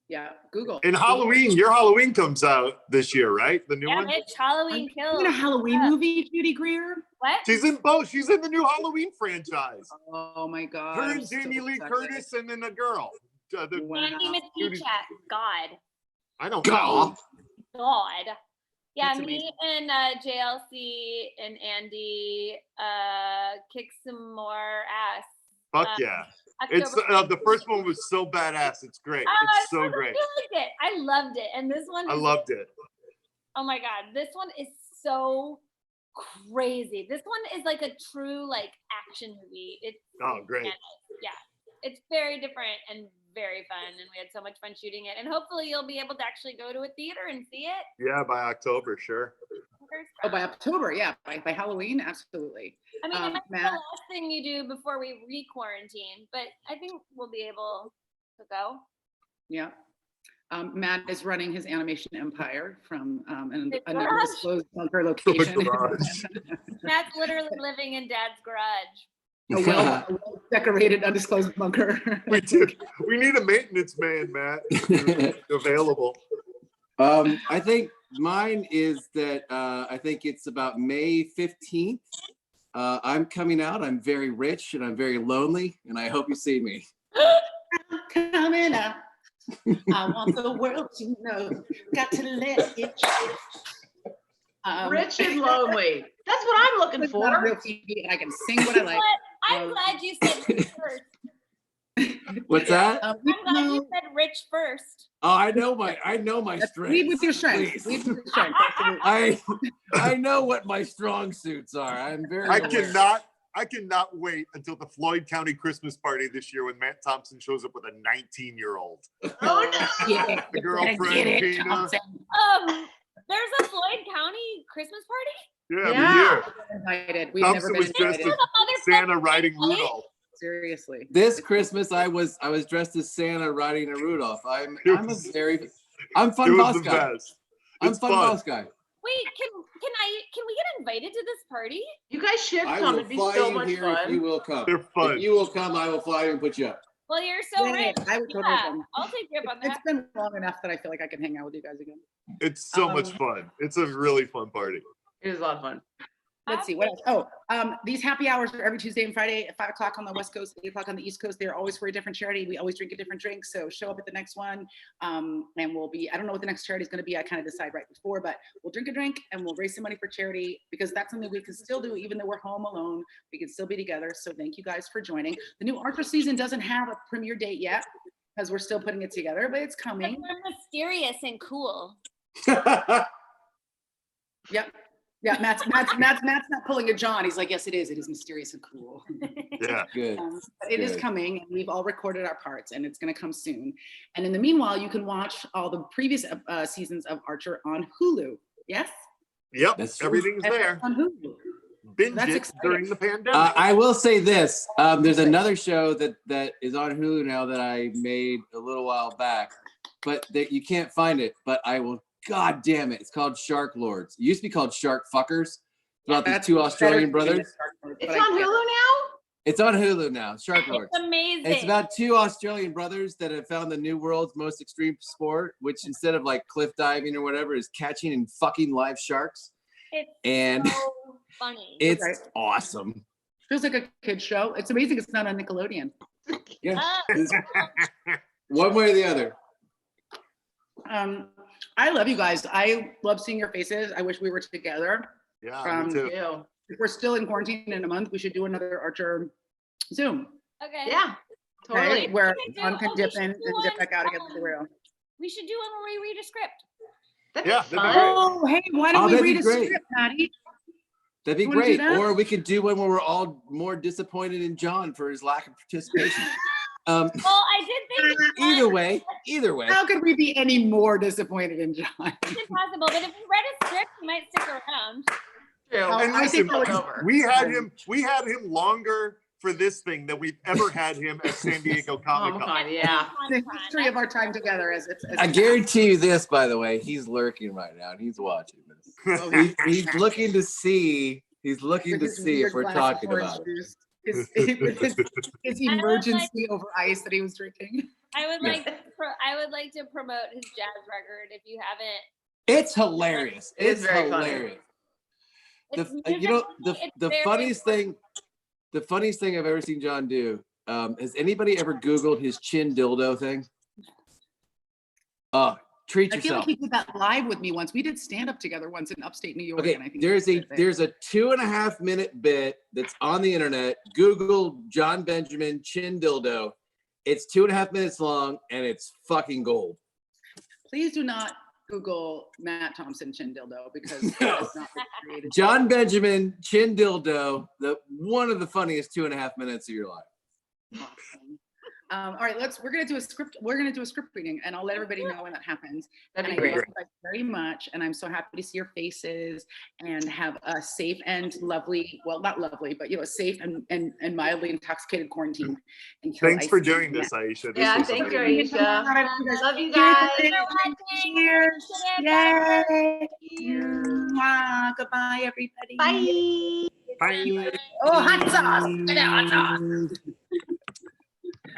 S1: Yeah, Google.
S2: And Halloween, your Halloween comes out this year, right? The new
S6: Yeah,
S2: one?
S6: bitch, Halloween Kills.
S1: In a Halloween movie, Judy Greer?
S6: What?
S2: She's in both. She's in the new Halloween franchise.
S1: Oh my God.
S2: Her
S1: I'm
S2: and
S1: so
S2: Jamie Lee
S1: excited.
S2: Curtis and then a girl.
S1: Wow.
S6: Andy
S2: Judy-
S6: Chat. God.
S2: I don't
S4: God.
S2: know.
S6: God. Yeah,
S1: That's
S6: me and JLC and Andy kick some more ass.
S2: Fuck yeah. It's
S6: October
S2: the first one was so badass. It's great.
S6: Oh,
S2: It's so great.
S6: I liked it. I loved it. And this one
S2: I
S6: is,
S2: loved it.
S6: oh my God, this one is so crazy. This one is like a true like action movie. It's
S2: Great.
S6: yeah. It's very different and very fun. And we had so much fun shooting it. And hopefully you'll be able to actually go to a theater and see it.
S2: Yeah, by October, sure.
S1: Oh, by October, yeah. By Halloween, absolutely.
S6: I mean, it might be the
S1: Matt?
S6: last thing you do before we re-quarantine, but I think we'll be able to go.
S1: Yeah. Matt is running his animation empire from an
S6: His
S1: undisclosed bunker location.
S2: Garage.
S6: Matt's literally living in Dad's garage.
S1: A well-decorated undisclosed bunker.
S2: We do. We need a maintenance man, Matt. Available.
S4: I think mine is that I think it's about May 15th. I'm coming out. I'm very rich and I'm very lonely, and I hope you see me.
S1: Coming out. I want the world to know. Got to let it show.
S3: Rich and lonely. That's what I'm looking
S1: It's not a
S3: for.
S1: real TV, and I can sing what I like.
S6: But I'm glad you said rich first.
S4: What's that?
S6: I'm glad you said rich first.
S4: Oh, I know my strengths.
S1: Lead with your strengths.
S4: Please.
S1: Lead with your strengths. Absolutely.
S4: I know what my strong suits are. I'm very aware.
S2: I cannot wait until the Floyd County Christmas party this year when Matt Thompson shows up with a 19-year-old.
S3: Oh no.
S1: Yeah,
S2: The girlfriend,
S1: get it,
S2: Tina.
S1: Thompson.
S6: There's a Floyd County Christmas party?
S2: Yeah,
S3: Yeah.
S2: every year.
S1: Invited. We've
S2: Thompson
S1: never
S2: was
S1: been
S2: dressed
S1: invited.
S2: as Santa riding Rudolph.
S1: Seriously.
S4: This Christmas, I was dressed as Santa riding a Rudolph. I'm
S2: It
S4: a
S2: was-
S4: I'm
S2: It
S4: fun
S2: was
S4: boss
S2: the
S4: guy.
S2: best.
S4: I'm
S2: It's
S4: fun
S2: fun.
S4: boss guy.
S6: Wait, can we get invited to this party?
S3: You guys should
S4: I
S3: come.
S4: will
S3: It'd be
S4: fly
S3: so
S4: you
S3: much
S4: here if you
S3: fun.
S4: will come.
S2: They're fun.
S4: If you will come, I will fly you and put you up.
S6: Well, you're so
S1: Yeah,
S6: rich.
S1: I would totally
S6: Yeah,
S1: come.
S6: I'll take you up on
S1: It's
S6: that.
S1: been long enough that I feel like I can hang out with you guys again.
S2: It's so much fun. It's a really fun party.
S3: It was a lot of fun.
S1: Let's see what else. Oh, these happy hours are every Tuesday and Friday at 5 o'clock on the West Coast, 8 o'clock on the East Coast. They're always for a different charity. We always drink a different drink. So show up at the next one. And we'll be, I don't know what the next charity is going to be. I kind of decide right before, but we'll drink a drink and we'll raise some money for charity because that's something we can still do even though we're home alone. We can still be together. So thank you guys for joining. The new Archer season doesn't have a premiere date yet because we're still putting it together, but it's coming.
S6: We're mysterious and cool.
S1: Yep. Yeah, Matt's not pulling a John. He's like, yes, it is. It is mysterious and cool.
S2: Yeah.
S4: Good.
S1: But it is
S4: Good.
S1: coming. And we've all recorded our parts, and it's going to come soon. And in the meanwhile, you can watch all the previous seasons of Archer on Hulu. Yes,
S2: Yep.
S4: That's true.
S2: Everything's there.
S1: on Hulu.
S2: Binge
S1: That's
S2: it
S1: exciting.
S2: during the pandemic.
S4: I will say this. There's another show that is on Hulu now that I made a little while back, but that you can't find it. But I will. God damn it! It's called Shark Lords. It used to be called Shark Fuckers. It's about these
S1: That's
S4: two
S1: better
S4: Australian
S1: than
S4: brothers.
S1: Shark Lords,
S3: It's
S1: but I
S3: on
S1: can't.
S3: Hulu now?
S4: It's on Hulu now. Shark Lords.
S6: It's amazing.
S4: It's about two Australian brothers that have found the new world's most extreme sport, which instead of like cliff diving or whatever, is catching and fucking live sharks.
S6: It's
S4: And
S6: so funny.
S4: it's
S1: Right.
S4: awesome.
S1: Feels like a kid's show. It's amazing it's not on Nickelodeon.
S4: Yeah.
S6: Uh,
S4: One way or the other.
S1: I love you guys. I love seeing your faces. I wish we were together.
S2: Yeah, me too.
S3: Ew.
S1: If we're still in quarantine in a month, we should do another Archer Zoom.
S6: okay.
S3: Yeah,
S1: Okay?
S3: totally.
S1: Where
S6: We should do-
S1: one can
S6: we
S1: dip
S6: should
S1: in
S6: do
S1: and dip
S6: one,
S1: back out again for real.
S6: We should do one where we read a script.
S3: That'd
S2: Yeah,
S3: be
S2: that'd be
S3: fun.
S2: great.
S1: Oh, hey, why don't
S4: Oh,
S1: we
S4: that'd be
S1: read a
S4: great.
S1: script, Maddie?
S4: That'd be
S1: You wanna do
S4: great.
S1: that?
S4: Or we could do one where we're all more disappointed in John for his lack of participation.
S6: Well, I did think it's
S4: Either way.
S1: How could we be any more disappointed in John?
S6: impossible, but if you read a script, you might stick around.
S3: True.
S1: Oh,
S2: And
S1: I
S2: listen,
S1: think that was
S3: over.
S2: we had him longer for this thing than we've ever had him at San Diego Comic Con.
S3: Comic-Con, yeah.
S1: The history of our time together as it's.
S4: I guarantee you this, by the way, he's lurking right now and he's watching this. He's looking to see. He's looking to see if we're talking about it.
S1: His emergency over ice that he was drinking.
S6: I would like to promote his jazz record if you haven't.
S4: It's hilarious.
S3: It's very funny.
S4: hilarious.
S6: It's
S4: The funniest thing I've ever seen John do. Has anybody ever Googled his chin dildo thing? Treat
S1: I feel
S4: yourself.
S1: like he did that live with me once. We did stand up together once in upstate New York.
S4: Okay,
S1: and I think
S4: there's a 2.5 minute bit that's on the internet. Google John Benjamin chin dildo. It's 2.5 minutes long and it's fucking gold.
S1: Please do not Google Matt Thompson chin dildo because that's not what created.
S4: John Benjamin chin dildo, one of the funniest 2.5 minutes of your life.
S1: Awesome. All right, we're gonna do a script reading, and I'll let everybody know when that happens.
S3: That'd be
S1: And I
S3: great.
S1: love you guys very much, and I'm so happy to see your faces and have a safe and lovely, well, not lovely, but a safe and mildly intoxicated quarantine.
S2: Thanks for doing this, Aisha. This
S3: Yeah,
S2: was
S3: thank you,
S2: amazing.
S3: Aisha. Love you guys.
S1: Cheers. Yay. Mwah. Goodbye, everybody.
S3: Bye.
S2: Bye.
S1: Oh, hot sauce. Hot sauce.